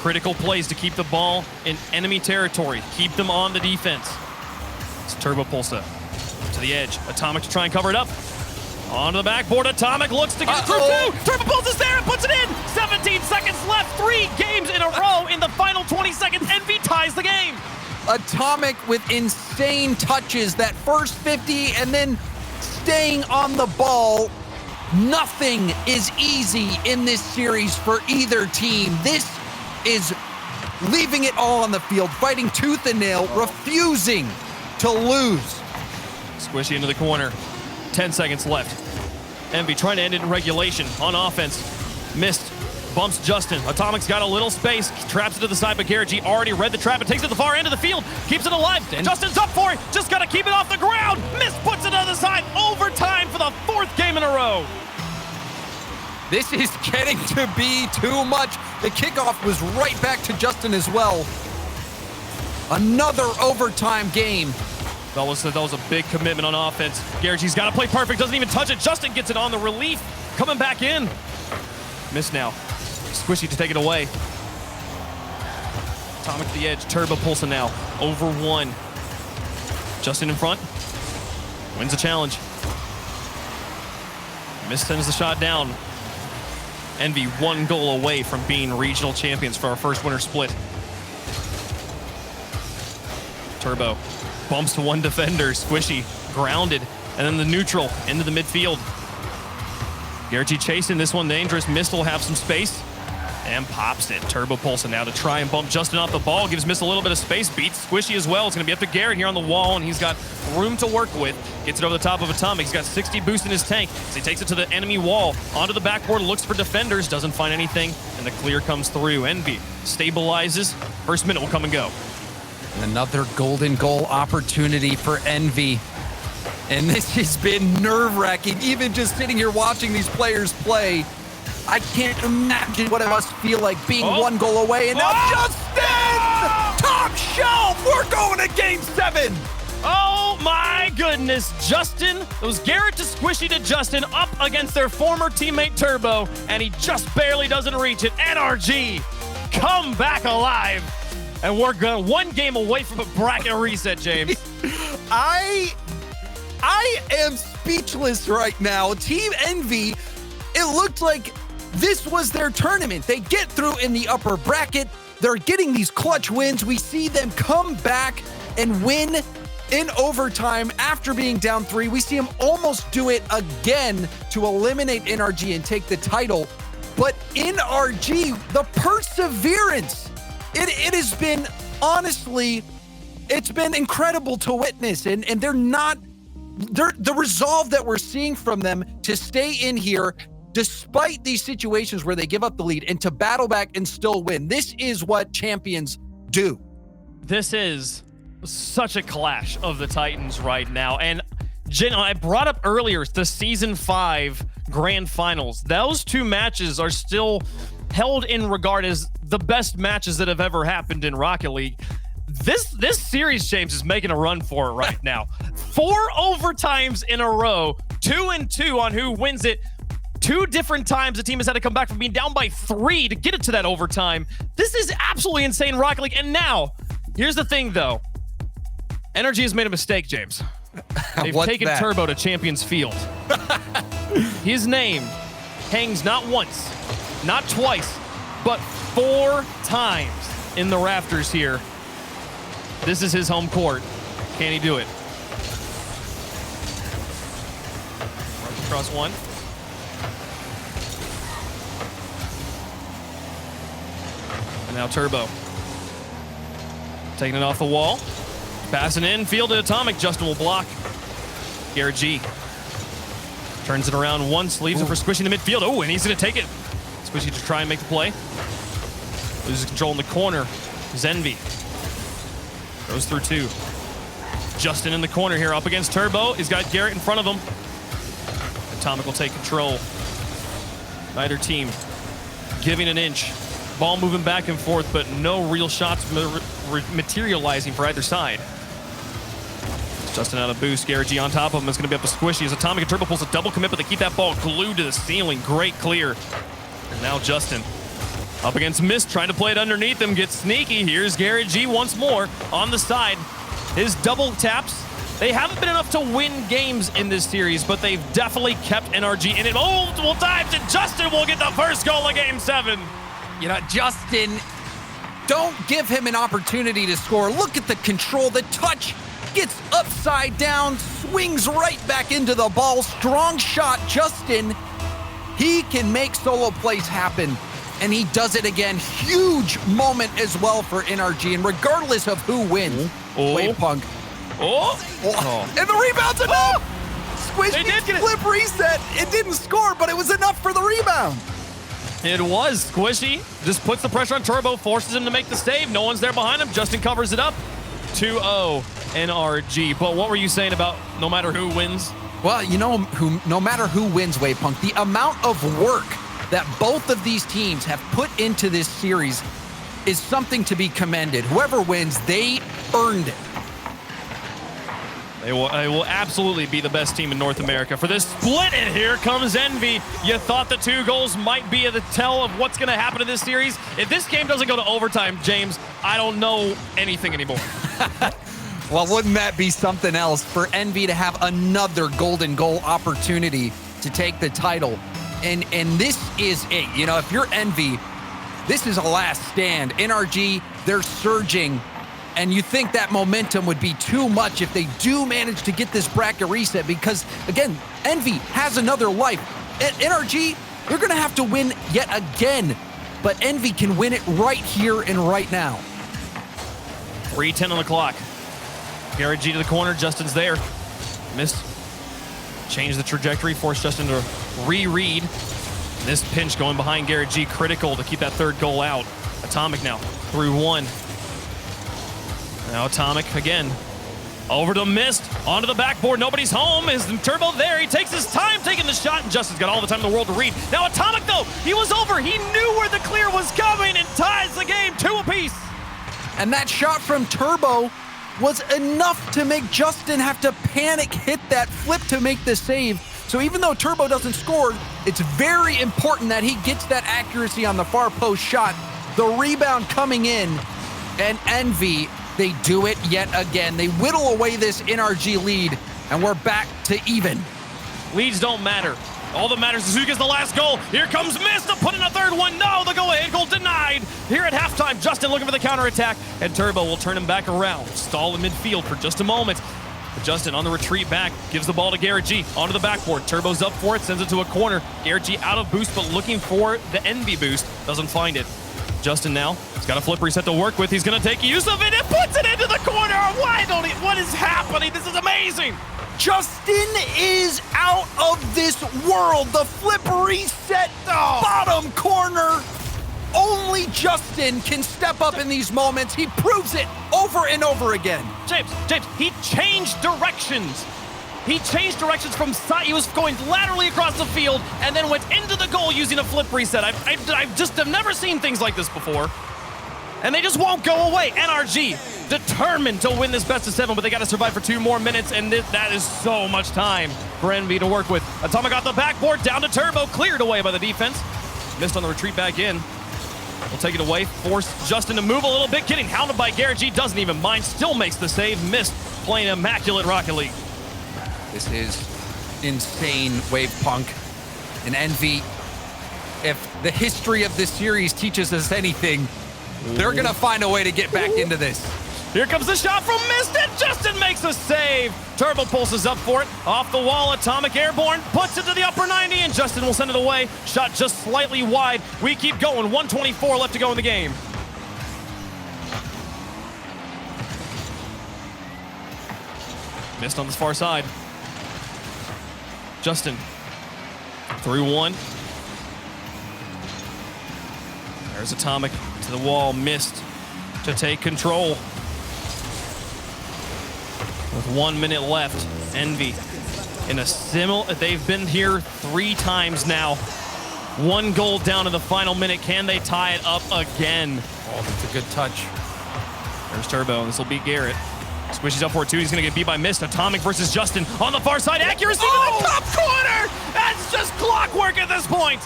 Critical plays to keep the ball in enemy territory. Keep them on the defense. It's Turbopolsa to the edge. Atomic to try and cover it up. Onto the backboard, Atomic looks to get through two. Turbopolsa's there and puts it in. 17 seconds left. 3 games in a row in the final 20 seconds. Envy ties the game. Atomic with insane touches. That first 50 and then staying on the ball. Nothing is easy in this series for either team. This is leaving it all on the field, fighting tooth and nail, refusing to lose. Squishy into the corner. 10 seconds left. Envy trying to end it in regulation on offense. Missed. Bumps Justin. Atomic's got a little space. Traps it to the side, but GarrettG already read the trap and takes it to the far end of the field. Keeps it alive. Justin's up for it. Just got to keep it off the ground. Mist puts it on the side. Overtime for the 4th game in a row. This is getting to be too much. The kickoff was right back to Justin as well. Another overtime game. That was a big commitment on offense. GarrettG's got to play perfect. Doesn't even touch it. Justin gets it on the relief. Coming back in. Miss now. Squishy to take it away. Atomic to the edge. Turbopolsa now. Over 1. Justin in front. Wins the challenge. Miss sends the shot down. Envy 1 goal away from being regional champions for our first winter split. Turbo bumps to 1 defender. Squishy grounded. And then the neutral into the midfield. GarrettG chasing this one dangerous. Mist will have some space and pops it. Turbopolsa now to try and bump Justin off the ball. Gives Mist a little bit of space. Beats Squishy as well. It's going to be up to Garrett here on the wall, and he's got room to work with. Gets it over the top of Atomic. He's got 60 boost in his tank. So he takes it to the enemy wall. Onto the backboard. Looks for defenders. Doesn't find anything. And the clear comes through. Envy stabilizes. First minute will come and go. And another golden goal opportunity for Envy. And this has been nerve-wracking, even just sitting here watching these players play. I can't imagine what it must feel like being 1 goal away. And now Justin! Top shelf! We're going to Game 7! Oh my goodness, Justin. It was Garrett to Squishy to Justin up against their former teammate Turbo, and he just barely doesn't reach it. NRG, come back alive. And we're going 1 game away from a bracket reset, James. I am speechless right now. Team Envy, it looked like this was their tournament. They get through in the upper bracket. They're getting these clutch wins. We see them come back and win in overtime after being down 3. We see them almost do it again to eliminate NRG and take the title. But NRG, the perseverance, it has been, honestly, it's been incredible to witness. And they're the resolve that we're seeing from them to stay in here despite these situations where they give up the lead and to battle back and still win. This is what champions do. This is such a clash of the Titans right now. And Jen, I brought up earlier the Season 5 Grand Finals. Those 2 matches are still held in regard as the best matches that have ever happened in Rocket League. This series, James, is making a run for it right now. 4 overtimes in a row, 2-2 on who wins it. 2 different times the team has had to come back from being down by 3 to get it to that overtime. This is absolutely insane, Rocket League. And now, here's the thing, though. NRG has made a mistake, James. They've taken Turbo to Champions Field. His name hangs not once, not twice, but 4 times in the rafters here. This is his home court. Can he do it? Runs across 1. And now Turbo. Taking it off the wall. Passing in, field to Atomic. Justin will block. GarrettG turns it around once, leaves it for Squishy in the midfield. Oh, and he's going to take it. Squishy to try and make the play. Loses control in the corner. Envy goes through 2. Justin in the corner here up against Turbo. He's got Garrett in front of him. Atomic will take control. Neither team giving an inch. Ball moving back and forth, but no real shots materializing for either side. Justin out of boost. GarrettG on top of him is going to be up to Squishy as Atomic and Turbopolsa double commit, but they keep that ball glued to the ceiling. Great clear. And now Justin up against Mist, trying to play it underneath him. Gets sneaky. Here's GarrettG once more on the side. His double taps. They haven't been enough to win games in this series, but they've definitely kept NRG in it. Multiple times, and Justin will get the first goal of Game 7. You know, Justin, don't give him an opportunity to score. Look at the control, the touch, gets upside down, swings right back into the ball. Strong shot, Justin. He can make solo plays happen, and he does it again. Huge moment as well for NRG, and regardless of who wins, Wave Punk. And the rebound's enough! Squishy's flip reset. It didn't score, but it was enough for the rebound. It was. Squishy just puts the pressure on Turbo, forces him to make the save. No one's there behind him. Justin covers it up. 2-0 NRG. But what were you saying about no matter who wins? Well, you know, no matter who wins, Wavepunk, the amount of work that both of these teams have put into this series is something to be commended. Whoever wins, they earned it. They will absolutely be the best team in North America for this split, and here comes Envy. You thought the 2 goals might be the tell of what's going to happen in this series. If this game doesn't go to overtime, James, I don't know anything anymore. Well, wouldn't that be something else for Envy to have another golden goal opportunity to take the title? And this is it. You know, if you're Envy, this is a last stand. NRG, they're surging. And you think that momentum would be too much if they do manage to get this bracket reset because, again, Envy has another life. At NRG, they're going to have to win yet again. But Envy can win it right here and right now. 3:10 on the clock. GarrettG to the corner. Justin's there. Missed. Change the trajectory. Force Justin to reread. This pinch going behind GarrettG. Critical to keep that 3rd goal out. Atomic now through 1. Now Atomic again. Over to Mist. Onto the backboard. Nobody's home. Is Turbo there? He takes his time taking the shot, and Justin's got all the time in the world to read. Now Atomic, though, he was over. He knew where the clear was coming and ties the game 2 apiece. And that shot from Turbo was enough to make Justin have to panic, hit that flip to make the save. So even though Turbo doesn't score, it's very important that he gets that accuracy on the far post shot. The rebound coming in, and Envy, they do it yet again. They whittle away this NRG lead And we're back to even. Leads don't matter. All that matters is who gets the last goal. Here comes Mist to put in a third one. No, the go-ahead goal denied. Here at halftime, Justin looking for the counterattack, and Turbo will turn him back around. Stall in midfield for just a moment. But Justin on the retreat back, gives the ball to GarrettG onto the backboard. Turbo's up for it, sends it to a corner. GarrettG out of boost, but looking for the Envy boost. Doesn't find it. Justin now, he's got a flip reset to work with. He's going to take use of it and puts it into the corner. Why don't he? What is happening? This is amazing. Justin is out of this world. The flip reset, bottom corner. Only Justin can step up in these moments. He proves it over and over again. James, he changed directions. He changed directions from side. He was going laterally across the field and then went into the goal using a flip reset. I've just never seen things like this before. And they just won't go away. NRG determined to win this best of 7, but they got to survive for 2 more minutes, and that is so much time for Envy to work with. Atomic off the backboard, down to Turbo, cleared away by the defense. Missed on the retreat back in. We'll take it away, force Justin to move a little bit, getting hounded by GarrettG, doesn't even mind, still makes the save. Missed, playing immaculate Rocket League. This is insane, Wave Punk. And Envy, if the history of this series teaches us anything, they're gonna find a way to get back into this. Here comes the shot from Mist, and Justin makes a save. Turbopolsa is up for it. Off the wall, Atomic airborne, puts it to the upper 90, and Justin will send it away. Shot just slightly wide. We keep going, 1:24 left to go in the game. Mist on this far side. Justin, through one. There's Atomic to the wall, Mist to take control. With 1 minute left, Envy in a similar, they've been here 3 times now. 1 goal down in the final minute. Can they tie it up again? Oh, that's a good touch. There's Turbo, and this will beat Garrett. Squishy's up for it too. He's gonna get beat by Mist. Atomic versus Justin on the far side. Accuracy to the top corner! That's just clockwork at this point.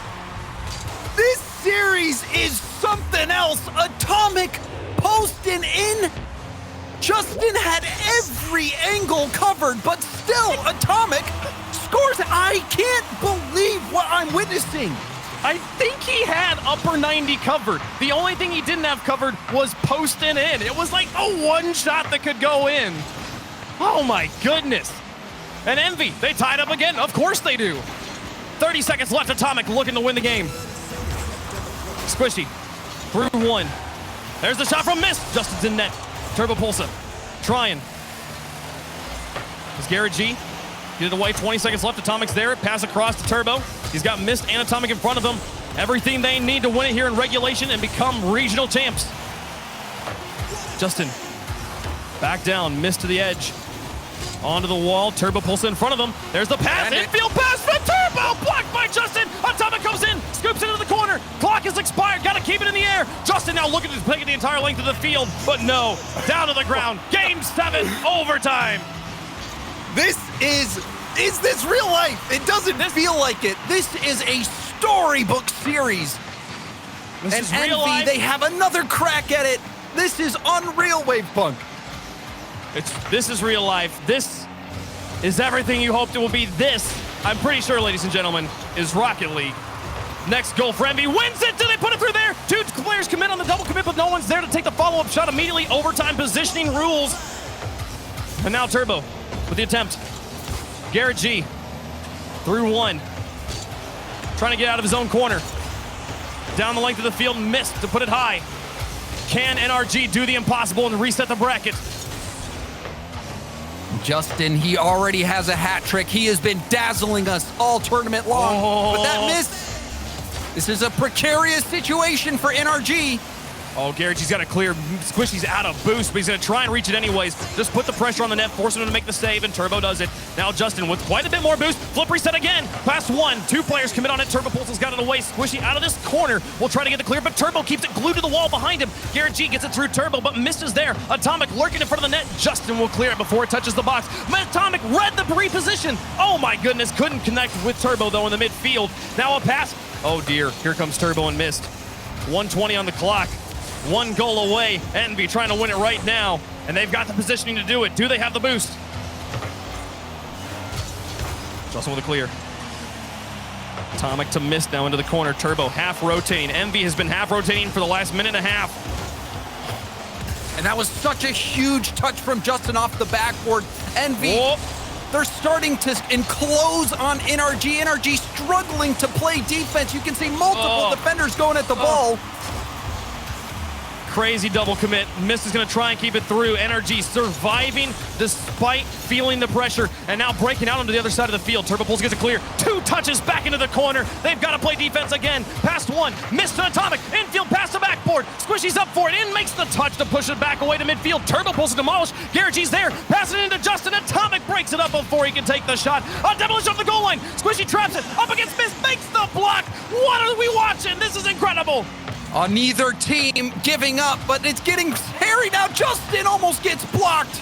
This series is something else. Atomic posting in. Justin had every angle covered, but still Atomic scores. I can't believe what I'm witnessing. I think he had upper 90 covered. The only thing he didn't have covered was posting in. It was like a one shot that could go in. Oh my goodness. And Envy, they tied up again. Of course they do. 30 seconds left. Atomic looking to win the game. Squishy through one. There's the shot from Mist. Justin's in net. Turbopolsa trying. Is GarrettG get it away? 20 seconds left. Atomic's there. Pass across to Turbo. He's got Mist and Atomic in front of him. Everything they need to win it here in regulation and become regional champs. Justin back down. Mist to the edge. Onto the wall. Turbopolsa in front of him. There's the pass. Infield pass from Turbo. Blocked by Justin. Atomic comes in. Scoops into the corner. Clock is expired. Got to keep it in the air. Justin now looking to take it the entire length of the field. But no. Down to the ground. Game 7. Overtime. This is this real life? It doesn't feel like it. This is a storybook series. This and is real Envy, life. they have another crack at it. This is unreal, Wave Punk. This is real life. This is everything you hoped it will be. This, I'm pretty sure, ladies and gentlemen, is Rocket League. Next goal for Envy. Wins it. Do they put it through there? 2 players commit on the double commit, but no one's there to take the follow-up shot immediately. Overtime positioning rules. And now Turbo with the attempt. GarrettG through one. Trying to get out of his own corner. Down the length of the field, Missed to put it high. Can NRG do the impossible and reset the bracket? Justin, he already has a hat trick. He has been dazzling us all tournament long. But that miss, this is a precarious situation for NRG. Oh, GarrettG's got to clear. Squishy's out of boost, but he's going to try and reach it anyways. Just put the pressure on the net, forcing him to make the save, and Turbo does it. Now Justin with quite a bit more boost. Flip reset again. Pass one. 2 players commit on it. Turbopolsa's got it away. Squishy out of this corner. Will try to get the clear, but Turbo keeps it glued to the wall behind him. GarrettG gets it through Turbo, but misses there. Atomic lurking in front of the net. Justin will clear it before it touches the box. Atomic read the reposition. Oh my goodness. Couldn't connect with Turbo, though, in the midfield. Now a pass. Oh dear. Here comes Turbo and missed. 1:20 on the clock. 1 goal away. Envy trying to win it right now, and they've got the positioning to do it. Do they have the boost? Justin with a clear. Atomic to miss now into the corner. Turbo half rotating. Envy has been half rotating for the last minute and a half. And that was such a huge touch from Justin off the backboard. Envy, Whoa. they're starting to enclose on NRG. NRG struggling to play defense. You can see multiple defenders going at the ball. Crazy double commit. Mist is going to try and keep it through. NRG surviving despite feeling the pressure and now breaking out onto the other side of the field. Turbopolsa gets it clear. 2 touches back into the corner. They've got to play defense again. Past 1. Mist to Atomic. Infield past the backboard. Squishy's up for it. In makes the touch to push it back away to midfield. Turbopolsa demolished. GarrettG's there. Passing it into Justin. Atomic breaks it up before he can take the shot. A demolition of the goal line. Squishy traps it. Up against Mist. Makes the block. What are we watching? This is incredible. Neither team giving up, but it's getting hairy now. Justin almost gets blocked.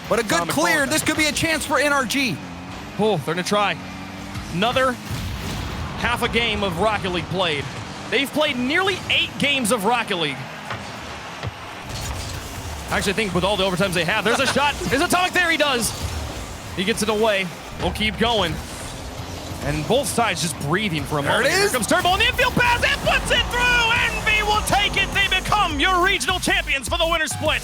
But a good clear. This could be a chance for NRG. Oh, they're going to try. Another half a game of Rocket League played. They've played nearly 8 games of Rocket League. Actually, I think with all the overtimes they have, there's a shot. Is Atomic there? He does. He gets it away. We'll keep going. And both sides just breathing for a moment. There it is. Here comes Turbo on the infield pass. It puts it through. Envy will take it. They become your regional champions for the winter split.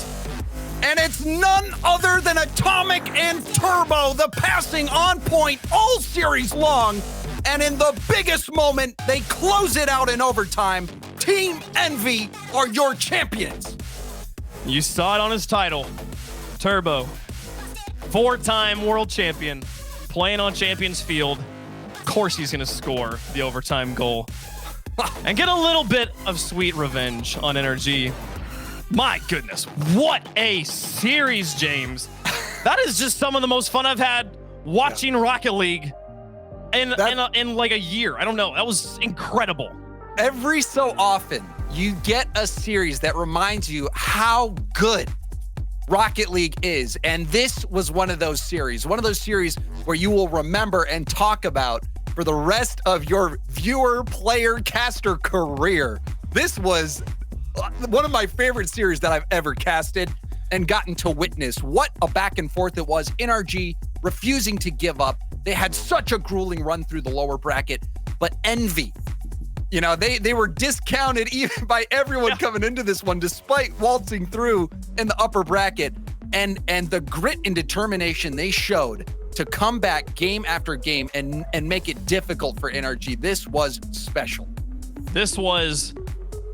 And it's none other than Atomic and Turbo, the passing on point all series long. And in the biggest moment, they close it out in overtime. Team Envy are your champions. You saw it on his title. Turbo, 4-time world champion, playing on Champions Field. Of course he's going to score the overtime goal and get a little bit of sweet revenge on NRG. My goodness, what a series, James. That is just some of the most fun I've had watching Rocket League in like a year. I don't know. That was incredible. Every so often, you get a series that reminds you how good Rocket League is. And this was one of those series where you will remember and talk about for the rest of your viewer, player, caster career. This was one of my favorite series that I've ever casted and gotten to witness. What a back and forth it was. NRG refusing to give up. They had such a grueling run through the lower bracket, but Envy, you know, they were discounted even by everyone coming into this one, despite waltzing through in the upper bracket. And the grit and determination they showed to come back game after game and make it difficult for NRG. This was special. This was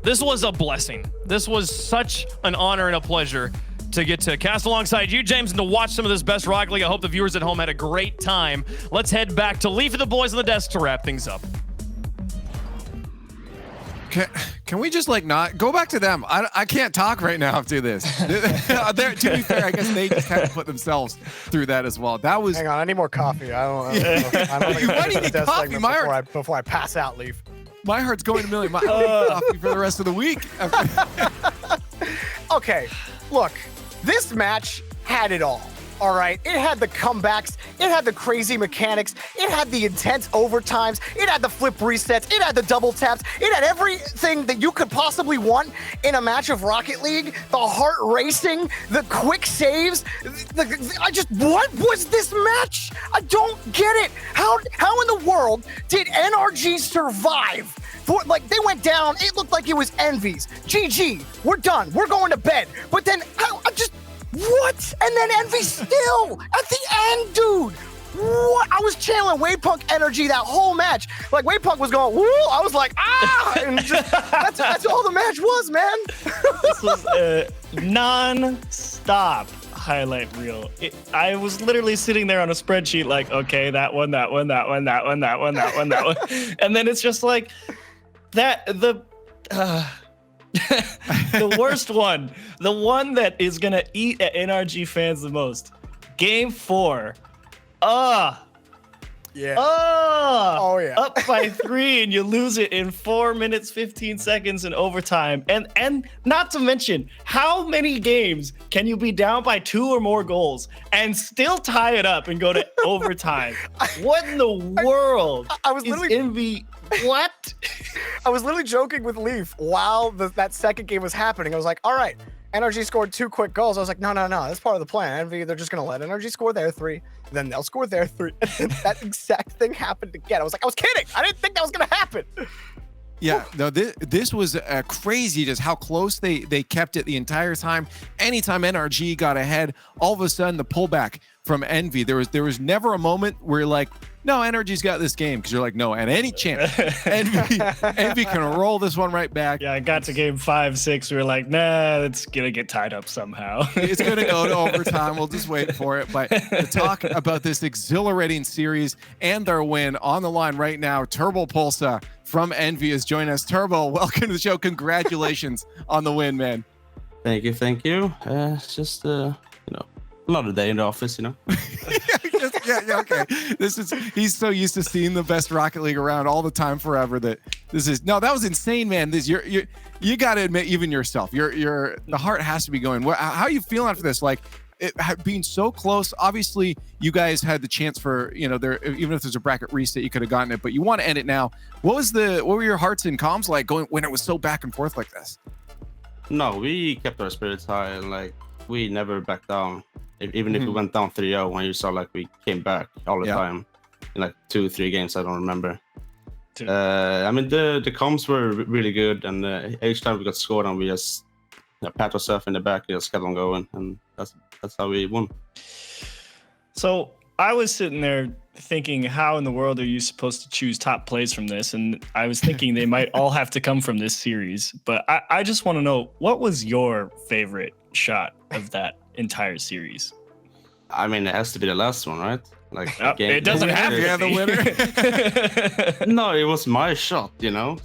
a blessing. This was such an honor and a pleasure to get to cast alongside you, James, and to watch some of this best Rocket League. I hope the viewers at home had a great time. Let's head back to Leaf and the boys on the desk to wrap things up. Can we just like not go back to them? I can't talk right now after this. To be fair, I guess they just had to put themselves through that as well. That was. Hang on, I need more coffee. I don't think Why do you need coffee? Before I pass out, Leaf. My heart's going a million miles. I need coffee for the rest of the week. Okay, look, this match had it all. All right, it had the comebacks, it had the crazy mechanics, it had the intense overtimes, it had the flip resets, it had the double taps, it had everything that you could possibly want in a match of Rocket League. The heart racing, the quick saves. What was this match? I don't get it. How in the world did NRG survive? They went down. It looked like it was Envy's. GG. We're done. We're going to bed. But then what? And then Envy still at the end, dude. What? I was channeling Wavepunk energy that whole match. Like Wavepunk was going, woo! I was like, ah! And just, that's all the match was, man. This was a non-stop highlight reel. I was literally sitting there on a spreadsheet like, okay, that one. And then it's just like the worst one, the one that is gonna eat at NRG fans the most. Game 4. Yeah. Oh yeah. Up by 3 and you lose it in 4 minutes 15 seconds in overtime. And not to mention, how many games can you be down by 2 or more goals and still tie it up and go to overtime? What in the world? I was literally Envy. What? I was literally joking with Leaf while that second game was happening. I was like, all right, NRG scored 2 quick goals. I was like, no, that's part of the plan. Envy, they're just gonna let NRG score their 3, then they'll score their 3. And that exact thing happened again. I was kidding. I didn't think that was gonna happen. Yeah, no, this was crazy just how close they kept it the entire time. Anytime NRG got ahead, all of a sudden the pullback from Envy. There was never a moment where you're like, no, NRG's got this game, because you're like, no, at any chance, Envy can roll this one right back. Yeah, I got to game 5, 6. We were like, nah, it's gonna get tied up somehow. It's gonna go to overtime. We'll just wait for it. But to talk about this exhilarating series and their win on the line right now, Turbopolsa from Envy is joining us. Turbo, welcome to the show. Congratulations on the win, man. Thank you. It's just another day in the office, yeah, okay. He's so used to seeing the best Rocket League around all the time forever that that was insane, man. You got to admit, even yourself, the heart has to be going. How are you feeling after this? Like, it being so close. Obviously, you guys had the chance for, there, even if there's a bracket reset, you could have gotten it, but you want to end it now. What were your hearts and comms like going when it was so back and forth like this? No, we kept our spirits high, and like we never backed down. Even if we went down 3-0, when you saw like we came back all the time in like 2-3 games, I don't remember. I mean, the comms were really good, and each time we got scored on, we just pat ourselves in the back, just kept on going, and that's how we won. So I was sitting there thinking, how in the world are you supposed to choose top plays from this? And I was thinking they might all have to come from this series. But I just want to know, what was your favorite shot of that entire series? I mean, it has to be the last one, right? Like it doesn't have to be. Yeah, the winner. No, it was my shot, So oh,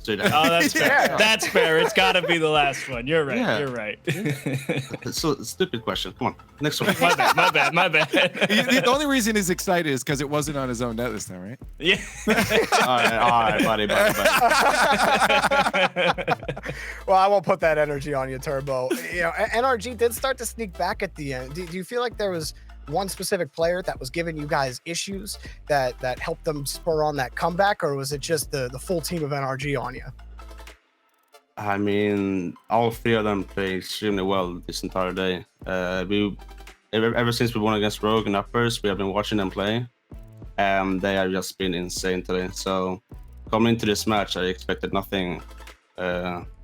that's fair. That's fair. It's got to be the last one. You're right. Yeah. You're right. So stupid question. Come on, next one. My bad. The only reason he's excited is because it wasn't on his own net this time, right? Yeah. all right, buddy. Well, I won't put that energy on you, Turbo. NRG did start to sneak back at the end. Do you feel like there was one specific player that was giving you guys issues that helped them spur on that comeback, or was it just the full team of NRG on you? I mean, all 3 of them played extremely well this entire day. Ever since we won against Rogue and Uppers, we have been watching them play, and they have just been insane today. So coming into this match, I expected nothing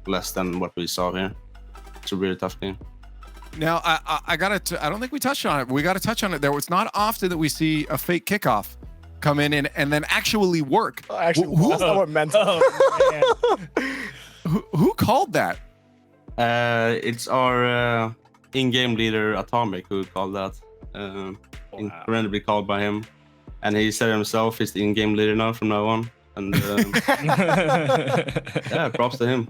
less than what we saw here. It's a really tough game. Now, I don't think we touched on it, but we got to touch on it there. It's not often that we see a fake kickoff come in and then actually work. That's not what meant. Who called that? It's our in-game leader, Atomic, who called that. Incredibly called by him. And he said himself he's the in-game leader now from now on. And yeah, props to him.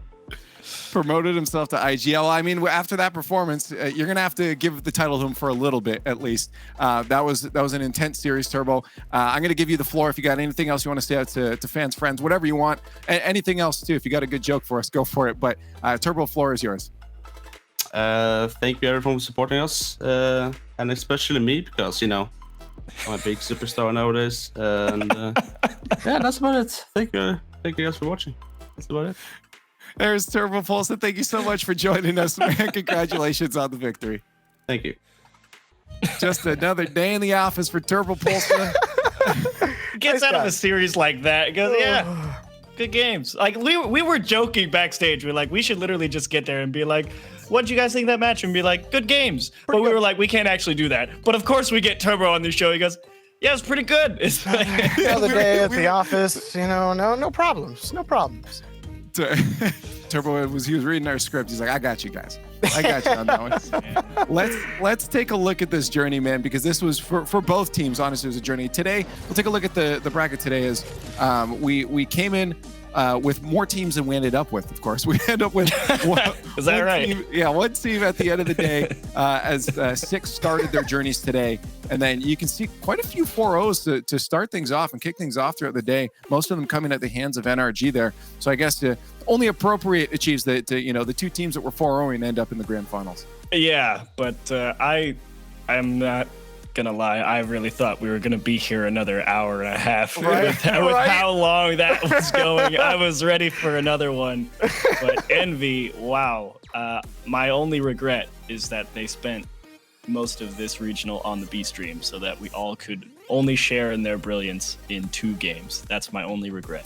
Promoted himself to IGL. I mean, after that performance, you're gonna have to give the title to him for a little bit at least. That was an intense series, Turbo. I'm gonna give you the floor if you got anything else you want to say out to fans, friends, whatever you want. Anything else too. If you got a good joke for us, go for it. But Turbo, floor is yours. Thank you everyone for supporting us, and especially me, because I'm a big superstar nowadays. And yeah, that's about it. Thank you guys for watching. That's about it. There's Turbopolsa. Thank you so much for joining us, man. Congratulations on the victory. Thank you. Just another day in the office for Turbopolsa. Gets out of a series like that. Goes, yeah, good games. Like we were joking backstage. We're like, we should literally just get there and be like, what'd you guys think of that match? And be like, good games. But we were like, we can't actually do that. But of course we get Turbo on the show. He goes, yeah, it's pretty good. It's like, another day at the office. No problems. No problems. Turbo he was reading our script. He's like, I got you guys. I got you on that one. Let's take a look at this journey, man, because this was for both teams. Honestly, it was a journey. Today, we'll take a look at the bracket today. As we came in with more teams than we ended up with. Of course, we ended up with is that right? Team, yeah, one team at the end of the day as 6 started their journeys today, and then you can see quite a few 4-0s to start things off and kick things off throughout the day. Most of them coming at the hands of NRG there. So I guess only appropriate achieves the 2 teams that were 4-0 and end up in the grand finals. Yeah, but I'm not gonna lie, I really thought we were gonna be here another hour and a half. Right, with how long that was going. I was ready for another one. But Envy, wow. My only regret is that they spent most of this regional on the B stream so that we all could only share in their brilliance in 2 games. That's my only regret.